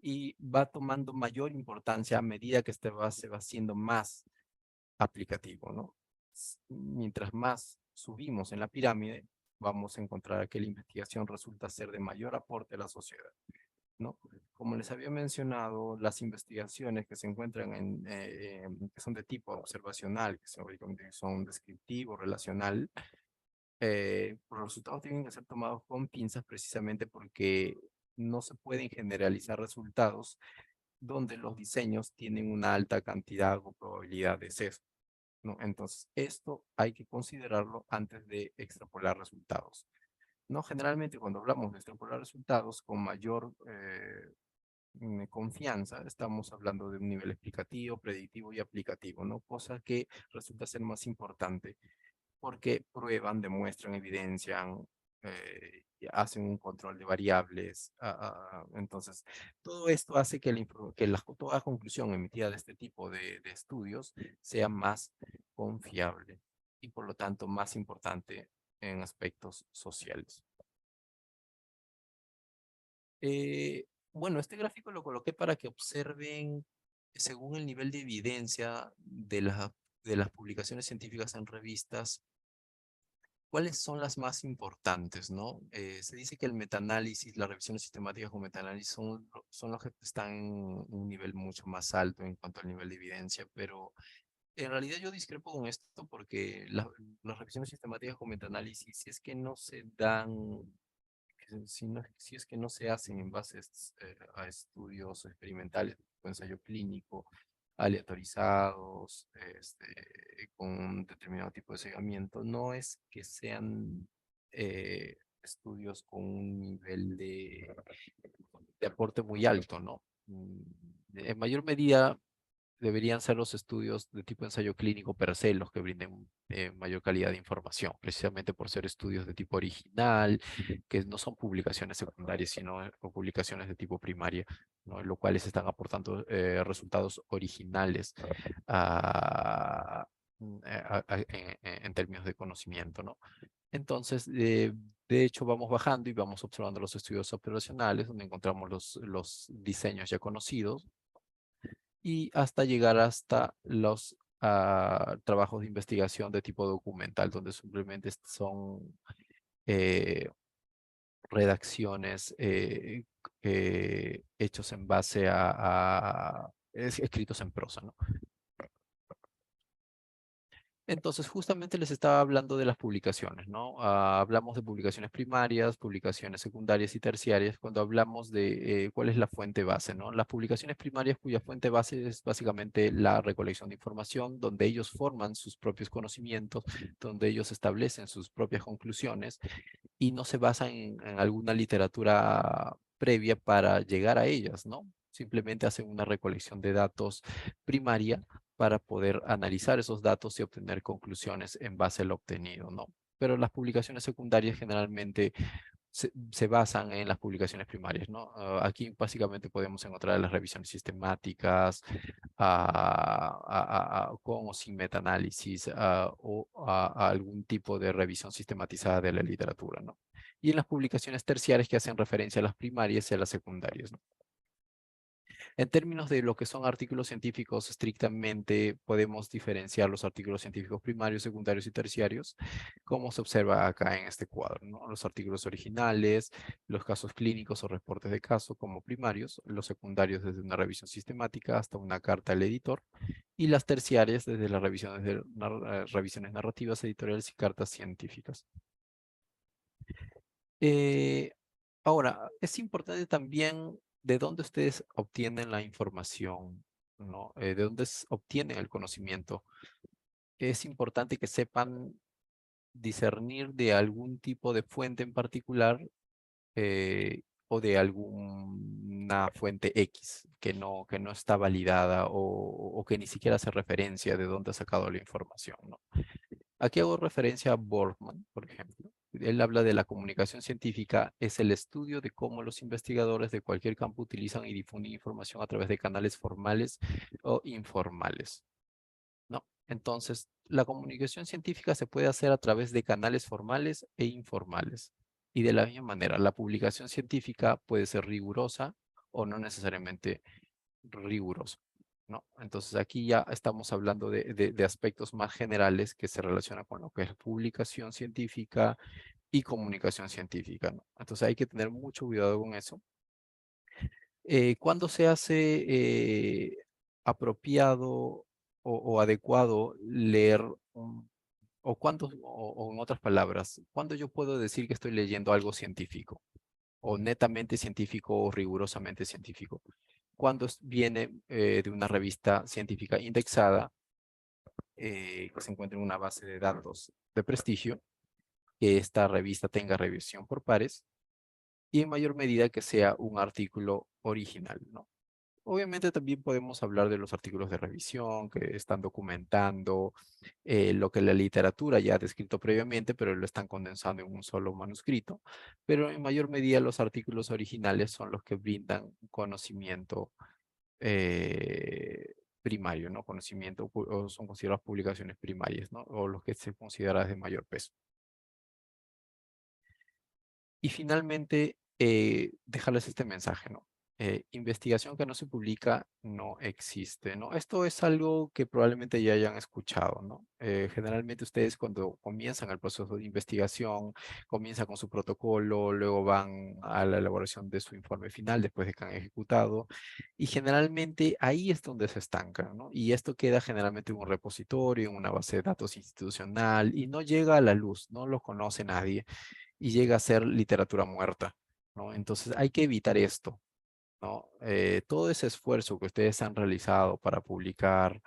y va tomando mayor importancia a medida que se va haciendo más aplicativo, ¿no? Mientras más subimos en la pirámide, vamos a encontrar que la investigación resulta ser de mayor aporte a la sociedad, ¿no? Como les había mencionado, las investigaciones que se encuentran que son de tipo observacional, que son descriptivo, relacional, los resultados tienen que ser tomados con pinzas precisamente porque no se pueden generalizar resultados donde los diseños tienen una alta cantidad o probabilidad de sesgo, ¿no? Entonces, esto hay que considerarlo antes de extrapolar resultados. No, generalmente cuando hablamos de extrapolar resultados con mayor confianza, estamos hablando de un nivel explicativo, predictivo y aplicativo, ¿no? Cosa que resulta ser más importante porque prueban, demuestran, evidencian, y hacen un control de variables. Entonces, todo esto hace que, toda conclusión emitida de este tipo de estudios sea más confiable y por lo tanto más importante en aspectos sociales. Bueno, este gráfico lo coloqué para que observen, según el nivel de evidencia de las publicaciones científicas en revistas, cuáles son las más importantes, ¿no? Se dice que el metaanálisis, las revisiones sistemáticas con metaanálisis son los que están en un nivel mucho más alto en cuanto al nivel de evidencia, pero en realidad yo discrepo con esto porque las revisiones sistemáticas con metaanálisis, si es que no se dan, si es que no se hacen en base a estudios experimentales, tipo de ensayo clínico, aleatorizados, con un determinado tipo de seguimiento, no es que sean estudios con un nivel de aporte muy alto, ¿no? En mayor medida deberían ser los estudios de tipo ensayo clínico per se los que brinden mayor calidad de información, precisamente por ser estudios de tipo original, que no son publicaciones secundarias, sino publicaciones de tipo primaria, ¿no? Lo cual les están aportando resultados originales a- en términos de conocimiento, ¿no? Entonces, de hecho, vamos bajando y vamos observando los estudios operacionales, donde encontramos los diseños ya conocidos, y hasta llegar hasta los trabajos de investigación de tipo documental, donde simplemente son redacciones hechos en base escritos en prosa, ¿no? Entonces, justamente les estaba hablando de las publicaciones, ¿no? Hablamos de publicaciones primarias, publicaciones secundarias y terciarias, cuando hablamos de cuál es la fuente base, ¿no? Las publicaciones primarias cuya fuente base es básicamente la recolección de información, donde ellos forman sus propios conocimientos, donde ellos establecen sus propias conclusiones y no se basan en alguna literatura previa para llegar a ellas, ¿no? Simplemente hacen una recolección de datos primaria para poder analizar esos datos y obtener conclusiones en base a lo obtenido, ¿no? Pero las publicaciones secundarias generalmente se basan en las publicaciones primarias, ¿no? Aquí básicamente podemos encontrar las revisiones sistemáticas, con o sin metaanálisis, o a algún tipo de revisión sistematizada de la literatura, ¿no? Y en las publicaciones terciarias que hacen referencia a las primarias y a las secundarias, ¿no? En términos de lo que son artículos científicos, estrictamente podemos diferenciar los artículos científicos primarios, secundarios y terciarios, como se observa acá en este cuadro, ¿no? Los artículos originales, los casos clínicos o reportes de caso como primarios, los secundarios desde una revisión sistemática hasta una carta al editor, y las terciarias desde las revisiones narrativas, editoriales y cartas científicas. Eh, Ahora, es importante también de dónde ustedes obtienen la información, ¿no? De dónde obtienen el conocimiento. Es importante que sepan discernir de algún tipo de fuente en particular, o de alguna fuente X que no está validada o que ni siquiera hace referencia de dónde ha sacado la información, ¿no? Aquí hago referencia a Borgman, por ejemplo. Él habla de la comunicación científica, es el estudio de cómo los investigadores de cualquier campo utilizan y difunden información a través de canales formales o informales, ¿no? Entonces, la comunicación científica se puede hacer a través de canales formales e informales. Y de la misma manera, la publicación científica puede ser rigurosa o no necesariamente rigurosa, ¿no? Entonces aquí ya estamos hablando de aspectos más generales que se relacionan con lo que es publicación científica y comunicación científica, ¿no? Entonces hay que tener mucho cuidado con eso. ¿Cuándo se hace apropiado o adecuado leer o cuándo, o en otras palabras, cuándo yo puedo decir que estoy leyendo algo científico o netamente científico o rigurosamente científico? Cuando viene de una revista científica indexada, que se encuentra en una base de datos de prestigio, que esta revista tenga revisión por pares y en mayor medida que sea un artículo original, ¿no? Obviamente también podemos hablar de los artículos de revisión que están documentando lo que la literatura ya ha descrito previamente, pero lo están condensando en un solo manuscrito. Pero en mayor medida los artículos originales son los que brindan conocimiento primario, ¿no? Conocimiento, o son consideradas publicaciones primarias, ¿no? O los que se consideran de mayor peso. Y finalmente, dejarles este mensaje, ¿no? Investigación que no se publica no existe, ¿no? Esto es algo que probablemente ya hayan escuchado, ¿no? Generalmente ustedes cuando comienzan el proceso de investigación, comienzan con su protocolo, luego van a la elaboración de su informe final después de que han ejecutado, y generalmente ahí es donde se estancan, ¿no? Y esto queda generalmente en un repositorio, en una base de datos institucional, y no llega a la luz, no lo conoce nadie y llega a ser literatura muerta, ¿no? Entonces hay que evitar esto, ¿no? Todo ese esfuerzo que ustedes han realizado para publicar,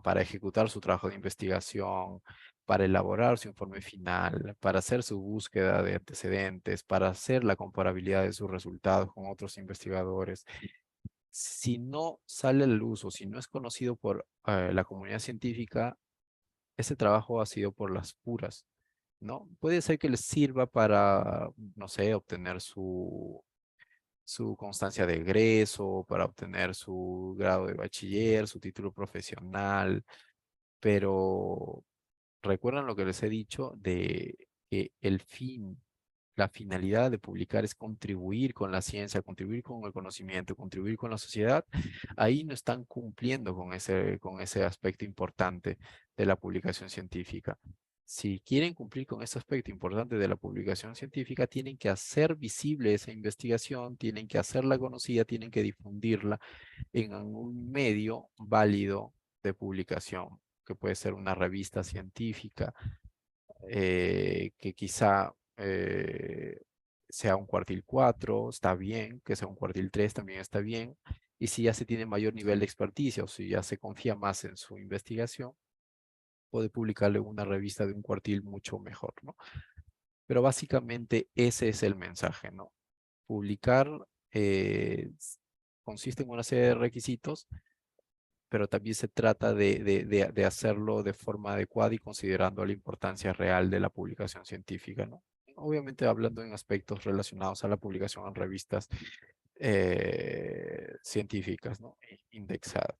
para ejecutar su trabajo de investigación, para elaborar su informe final, para hacer su búsqueda de antecedentes, para hacer la comparabilidad de sus resultados con otros investigadores. Si no sale a la luz o si no es conocido por la comunidad científica, ese trabajo ha sido por las puras, ¿no? Puede ser que les sirva para, no sé, obtener su constancia de egreso, para obtener su grado de bachiller, su título profesional, pero recuerdan lo que les he dicho de que el fin, la finalidad de publicar es contribuir con la ciencia, contribuir con el conocimiento, contribuir con la sociedad. Ahí no están cumpliendo con ese aspecto importante de la publicación científica. Si quieren cumplir con ese aspecto importante de la publicación científica, tienen que hacer visible esa investigación, tienen que hacerla conocida, tienen que difundirla en un medio válido de publicación, que puede ser una revista científica, que quizá sea un cuartil 4, está bien, que sea un cuartil 3 también está bien, y si ya se tiene mayor nivel de experticia o si ya se confía más en su investigación, puede publicarle una revista de un cuartil mucho mejor, ¿no? Pero básicamente ese es el mensaje, ¿no? Publicar consiste en una serie de requisitos, pero también se trata de hacerlo de forma adecuada y considerando la importancia real de la publicación científica, ¿no? Obviamente hablando en aspectos relacionados a la publicación en revistas científicas, ¿no? Indexadas.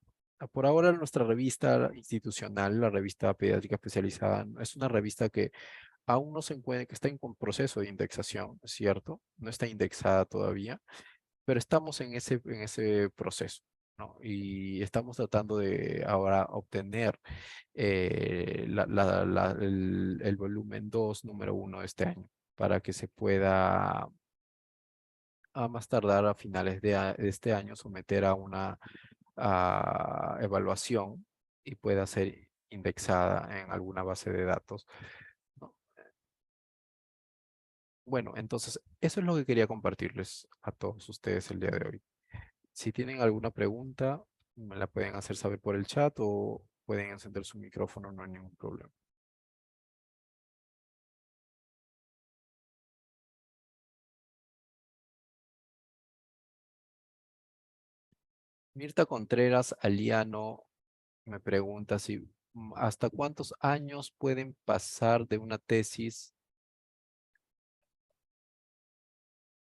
Por ahora nuestra revista institucional, la revista pediátrica especializada, es una revista que aún no se encuentra, que está en proceso de indexación, ¿es cierto? No está indexada todavía, pero estamos en ese proceso, ¿no? Y estamos tratando de ahora obtener el volumen 2, número 1 de este año, para que se pueda, a más tardar a finales de este año, someter a una evaluación y pueda ser indexada en alguna base de datos, ¿no? Bueno, entonces, eso es lo que quería compartirles a todos ustedes el día de hoy. Si tienen alguna pregunta, me la pueden hacer saber por el chat o pueden encender su micrófono, no hay ningún problema. Mirta Contreras Aliano me pregunta si ¿hasta cuántos años pueden pasar de una tesis?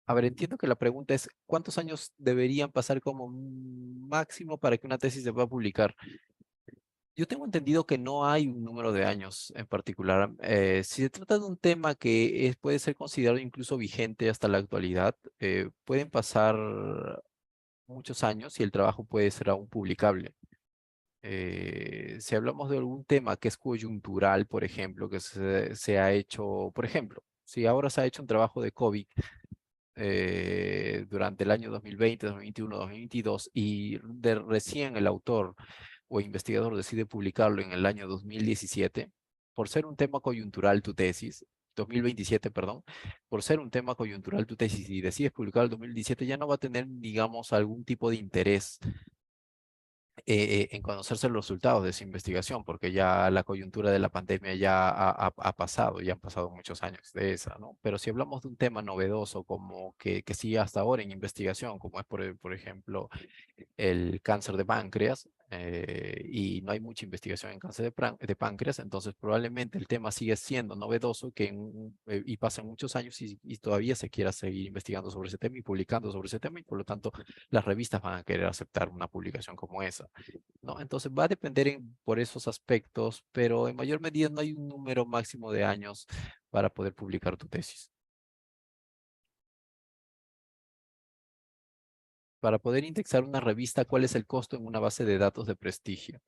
A ver, entiendo que la pregunta es ¿cuántos años deberían pasar como máximo para que una tesis se pueda publicar? Yo tengo entendido que no hay un número de años en particular. Si se trata de un tema que puede ser considerado incluso vigente hasta la actualidad, pueden pasar muchos años y el trabajo puede ser aún publicable. Si hablamos de algún tema que es coyuntural, por ejemplo, que se ha hecho, por ejemplo, si ahora se ha hecho un trabajo de COVID durante el año 2020, 2021, 2022 y recién el autor o investigador decide publicarlo en el año 2017, por ser un tema coyuntural tu tesis, 2027, perdón, por ser un tema coyuntural tu tesis y decides publicar el 2017, ya no va a tener, digamos, algún tipo de interés en conocerse los resultados de esa investigación, porque ya la coyuntura de la pandemia ya ha pasado, ya han pasado muchos años de esa, ¿no? Pero si hablamos de un tema novedoso como que sigue hasta ahora en investigación, como es por ejemplo el cáncer de páncreas, y no hay mucha investigación en cáncer de páncreas, entonces probablemente el tema sigue siendo novedoso y pasan muchos años y todavía se quiera seguir investigando sobre ese tema y publicando sobre ese tema y por lo tanto las revistas van a querer aceptar una publicación como esa, ¿no? Entonces va a depender por esos aspectos, pero en mayor medida no hay un número máximo de años para poder publicar tu tesis. Para poder indexar una revista, ¿cuál es el costo en una base de datos de prestigio?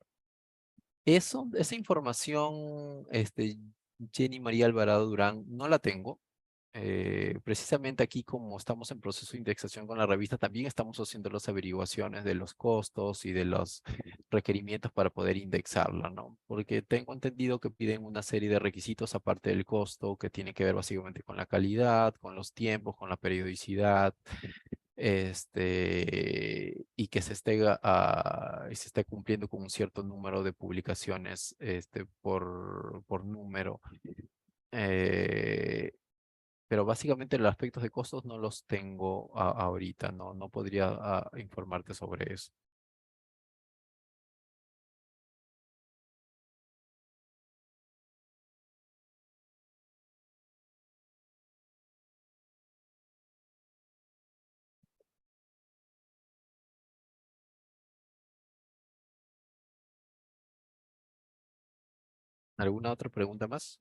Esa información, Jenny María Alvarado Durán, no la tengo. Precisamente aquí, como estamos en proceso de indexación con la revista, también estamos haciendo las averiguaciones de los costos y de los requerimientos para poder indexarla, ¿no? Porque tengo entendido que piden una serie de requisitos aparte del costo, que tiene que ver básicamente con la calidad, con los tiempos, con la periodicidad. y que y se esté cumpliendo con un cierto número de publicaciones por número. Eh, pero básicamente los aspectos de costos no los tengo ahorita, no podría informarte sobre eso. ¿Alguna otra pregunta más?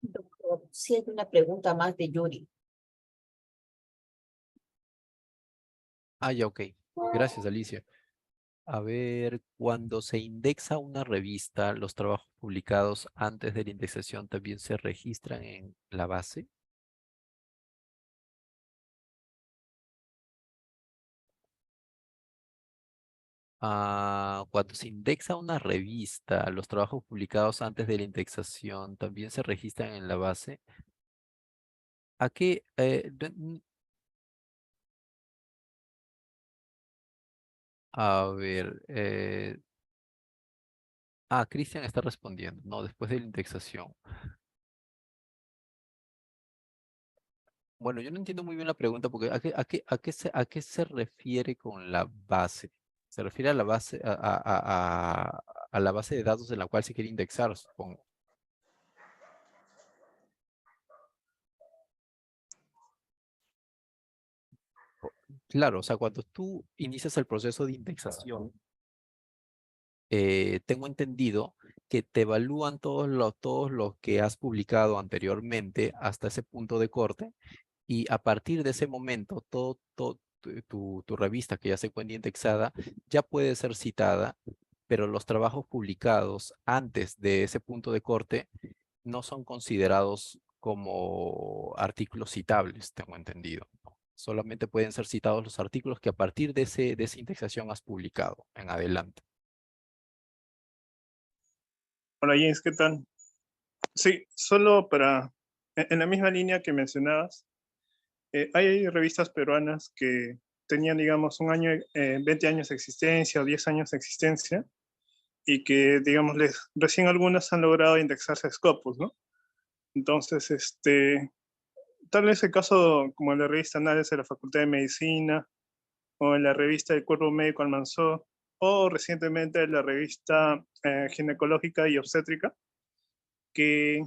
Doctor, sí hay una pregunta más de Yuri. Ya, ok. Gracias, Alicia. A ver, cuando se indexa una revista, ¿los trabajos publicados antes de la indexación también se registran en la base? Cuando se indexa una revista, ¿los trabajos publicados antes de la indexación también se registran en la base? ¿A qué? A ver, Cristian está respondiendo, no, después de la indexación. Bueno, yo no entiendo muy bien la pregunta porque ¿a qué se refiere con la base? Se refiere a la base, a la base de datos en la cual se quiere indexar, supongo. Claro, o sea, cuando tú inicias el proceso de indexación, tengo entendido que te evalúan todos los que has publicado anteriormente hasta ese punto de corte. Y a partir de ese momento, tu revista que ya se encuentra indexada ya puede ser citada, pero los trabajos publicados antes de ese punto de corte no son considerados como artículos citables, tengo entendido. Solamente pueden ser citados los artículos que a partir de esa indexación has publicado en adelante. Hola James, ¿qué tal? Sí, solo en la misma línea que mencionabas, hay revistas peruanas que tenían, digamos, 20 años de existencia o 10 años de existencia y que, digamos, recién algunas han logrado indexarse a Scopus, ¿no? Entonces, tal vez el caso como en la revista Anales de la Facultad de Medicina o en la revista El Cuerpo Médico Almanzó o recientemente en la revista Ginecológica y Obstétrica, que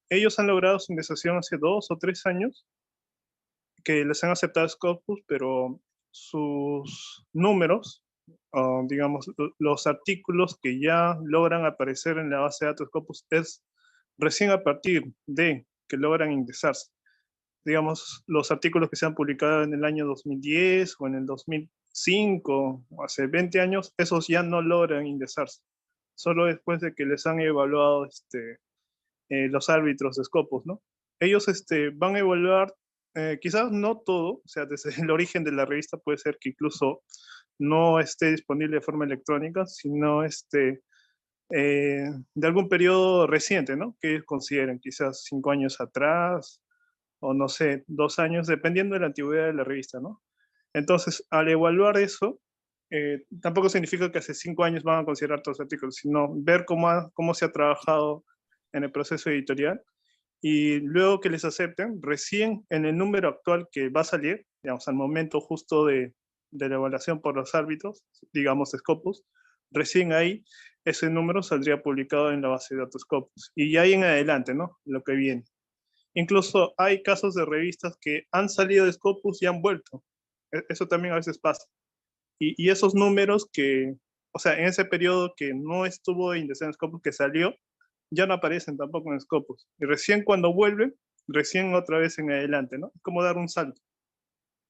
ellos han logrado su indexación hace 2 o 3 años, que les han aceptado Scopus, pero sus números, o digamos, los artículos que ya logran aparecer en la base de datos Scopus es recién a partir de que logran indexarse. Digamos, los artículos que se han publicado en el año 2010 o en el 2005, o hace 20 años, esos ya no logran indexarse. Solo después de que les han evaluado los árbitros de Scopus, ¿no? Ellos van a evaluar, quizás no todo, o sea, desde el origen de la revista puede ser que incluso no esté disponible de forma electrónica, sino de algún periodo reciente, ¿no? Que ellos consideren, quizás 5 años atrás, o no sé, 2 años, dependiendo de la antigüedad de la revista, ¿no? Entonces, al evaluar eso, tampoco significa que hace 5 años van a considerar todos los artículos, sino ver cómo se ha trabajado en el proceso editorial y luego que les acepten, recién en el número actual que va a salir, digamos, al momento justo de la evaluación por los árbitros, digamos Scopus, recién ahí ese número saldría publicado en la base de datos Scopus. Y ahí en adelante, ¿no? Lo que viene. Incluso hay casos de revistas que han salido de Scopus y han vuelto. Eso también a veces pasa. Y esos números que, o sea, en ese periodo que no estuvo indexado en Scopus, que salió, ya no aparecen tampoco en Scopus. Y recién cuando vuelven, recién otra vez en adelante, ¿no? Es como dar un salto.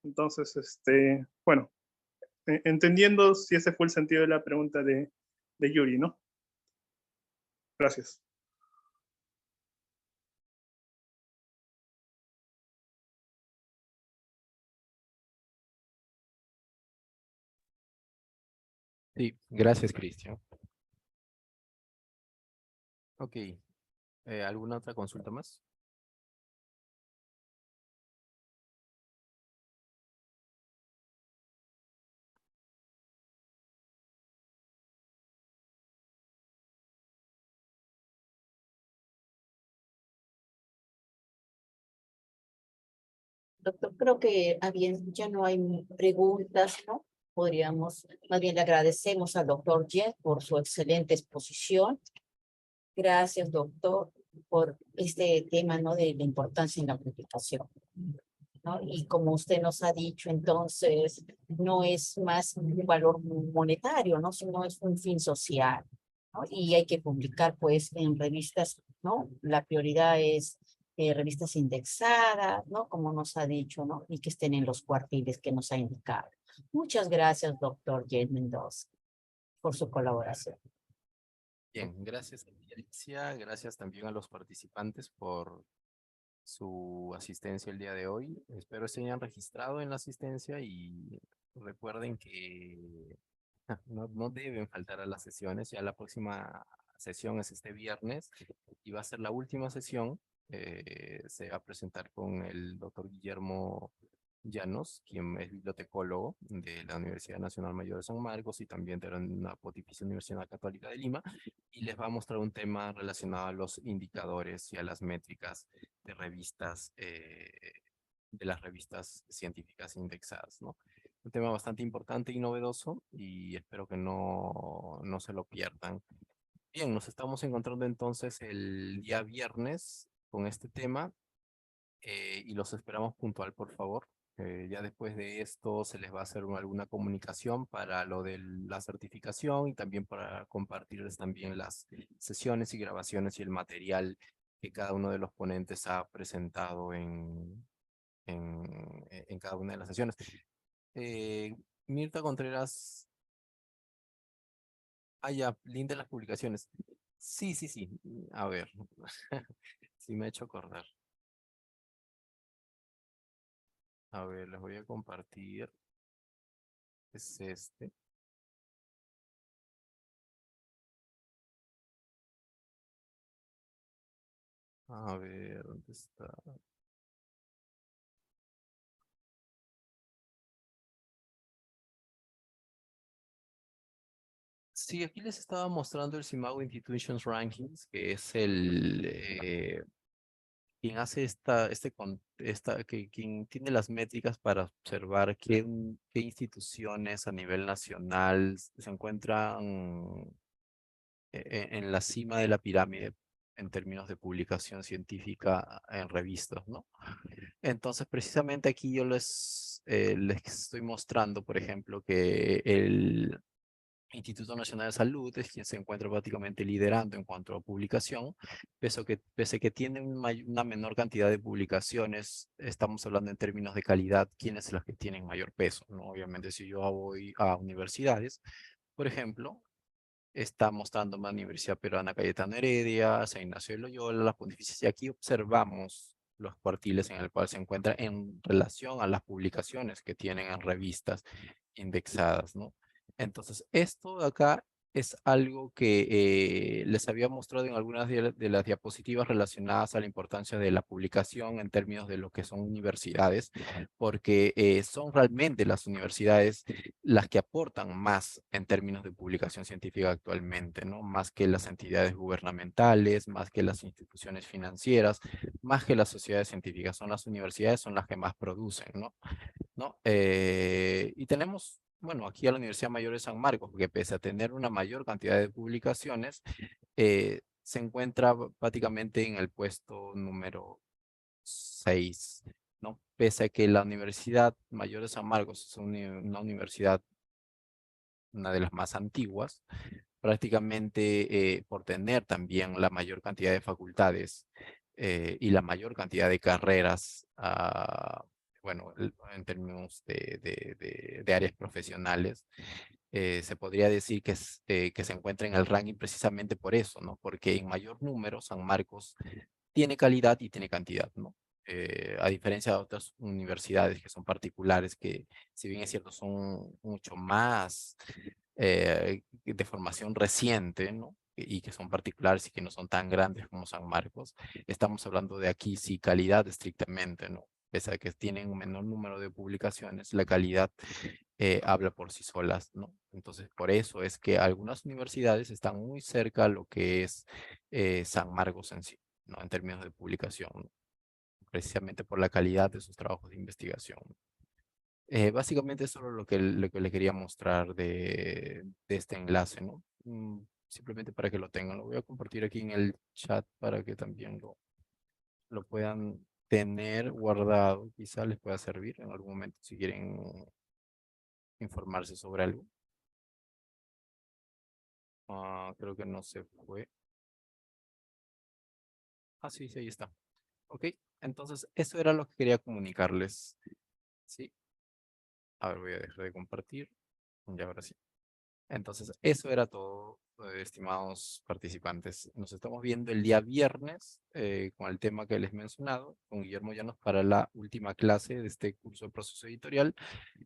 Entonces, bueno, entendiendo si ese fue el sentido de la pregunta de Yuri, ¿no? Gracias. Sí, gracias, Cristian. Ok, ¿alguna otra consulta más? Doctor, creo que ya no hay preguntas, ¿no? Podríamos, más bien le agradecemos al doctor Jet por su excelente exposición. Gracias, doctor, por este tema, ¿no? De la importancia en la publicación, ¿no? Y como usted nos ha dicho, entonces, no es más un valor monetario, ¿no? Sino es un fin social, ¿no? Y hay que publicar, pues, en revistas, ¿no? La prioridad es revistas indexadas, ¿no? Como nos ha dicho, ¿no? Y que estén en los cuartiles que nos ha indicado. Muchas gracias, doctor Jen Mendoza, por su colaboración. Bien, gracias, Alicia. Gracias también a los participantes por su asistencia el día de hoy. Espero se hayan registrado en la asistencia y recuerden que no deben faltar a las sesiones. Ya la próxima sesión es este viernes y va a ser la última sesión. Se va a presentar con el doctor Guillermo Llanos, quien es bibliotecólogo de la Universidad Nacional Mayor de San Marcos y también de la Pontificia Universidad Católica de Lima, y les va a mostrar un tema relacionado a los indicadores y a las métricas de revistas, de las revistas científicas indexadas, ¿no? Un tema bastante importante y novedoso y espero que no se lo pierdan. Bien, nos estamos encontrando entonces el día viernes con este tema y los esperamos puntual, por favor. Ya después de esto se les va a hacer alguna comunicación para lo de la certificación y también para compartirles también las sesiones y grabaciones y el material que cada uno de los ponentes ha presentado en cada una de las sesiones. Mirta Contreras, ya, link de las publicaciones. Sí, sí, sí. A ver, sí me ha hecho acordar. A ver, les voy a compartir. Es este. A ver, ¿dónde está? Sí, aquí les estaba mostrando el Simago Institutions Rankings, que es quien hace quien tiene las métricas para observar qué instituciones a nivel nacional se encuentran en la cima de la pirámide en términos de publicación científica en revistas, ¿no? Entonces, precisamente aquí yo les estoy mostrando, por ejemplo, que el Instituto Nacional de Salud es quien se encuentra prácticamente liderando en cuanto a publicación, pese que tiene una menor cantidad de publicaciones, estamos hablando en términos de calidad, quiénes son los que tienen mayor peso, ¿no? Obviamente, si yo voy a universidades, por ejemplo, está mostrando la Universidad Peruana Cayetano Heredia, San Ignacio de Loyola, las Pontificias, y aquí observamos los cuartiles en el cual se encuentra en relación a las publicaciones que tienen en revistas indexadas, ¿no? Entonces, esto de acá es algo que les había mostrado en algunas de las diapositivas relacionadas a la importancia de la publicación en términos de lo que son universidades, porque son realmente las universidades las que aportan más en términos de publicación científica actualmente, ¿no? Más que las entidades gubernamentales, más que las instituciones financieras, más que las sociedades científicas. Son las universidades, son las que más producen, ¿no? Y tenemos, bueno, aquí a la Universidad Mayor de San Marcos, que pese a tener una mayor cantidad de publicaciones, se encuentra prácticamente en el puesto número 6, ¿no? Pese a que la Universidad Mayor de San Marcos es una universidad, una de las más antiguas, prácticamente por tener también la mayor cantidad de facultades y la mayor cantidad de carreras, bueno, en términos de áreas profesionales, se podría decir que se encuentra en el ranking precisamente por eso, ¿no? Porque en mayor número San Marcos tiene calidad y tiene cantidad, ¿no? A diferencia de otras universidades que son particulares, que si bien es cierto son mucho más de formación reciente, ¿no? Y que son particulares y que no son tan grandes como San Marcos. Estamos hablando de aquí sí calidad estrictamente, ¿no? Pese a que tienen un menor número de publicaciones, la calidad habla por sí solas, ¿no? Entonces, por eso es que algunas universidades están muy cerca a lo que es San Marcos en sí, ¿no? En términos de publicación, ¿no? Precisamente por la calidad de sus trabajos de investigación. Básicamente eso es lo que le quería mostrar de este enlace, ¿no? Simplemente para que lo tengan. Lo voy a compartir aquí en el chat para que también lo puedan tener guardado. Quizá les pueda servir en algún momento si quieren informarse sobre algo. Creo que no se fue. Sí, sí, ahí está. Ok, entonces eso era lo que quería comunicarles. Sí. A ver, voy a dejar de compartir. Y ahora sí. Entonces, eso era todo, estimados participantes. Nos estamos viendo el día viernes con el tema que les he mencionado, con Guillermo Llanos para la última clase de este curso de proceso editorial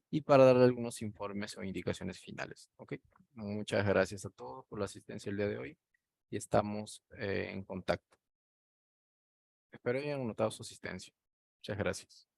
y para darle algunos informes o indicaciones finales. ¿Ok? Muchas gracias a todos por la asistencia el día de hoy y estamos en contacto. Espero hayan notado su asistencia. Muchas gracias.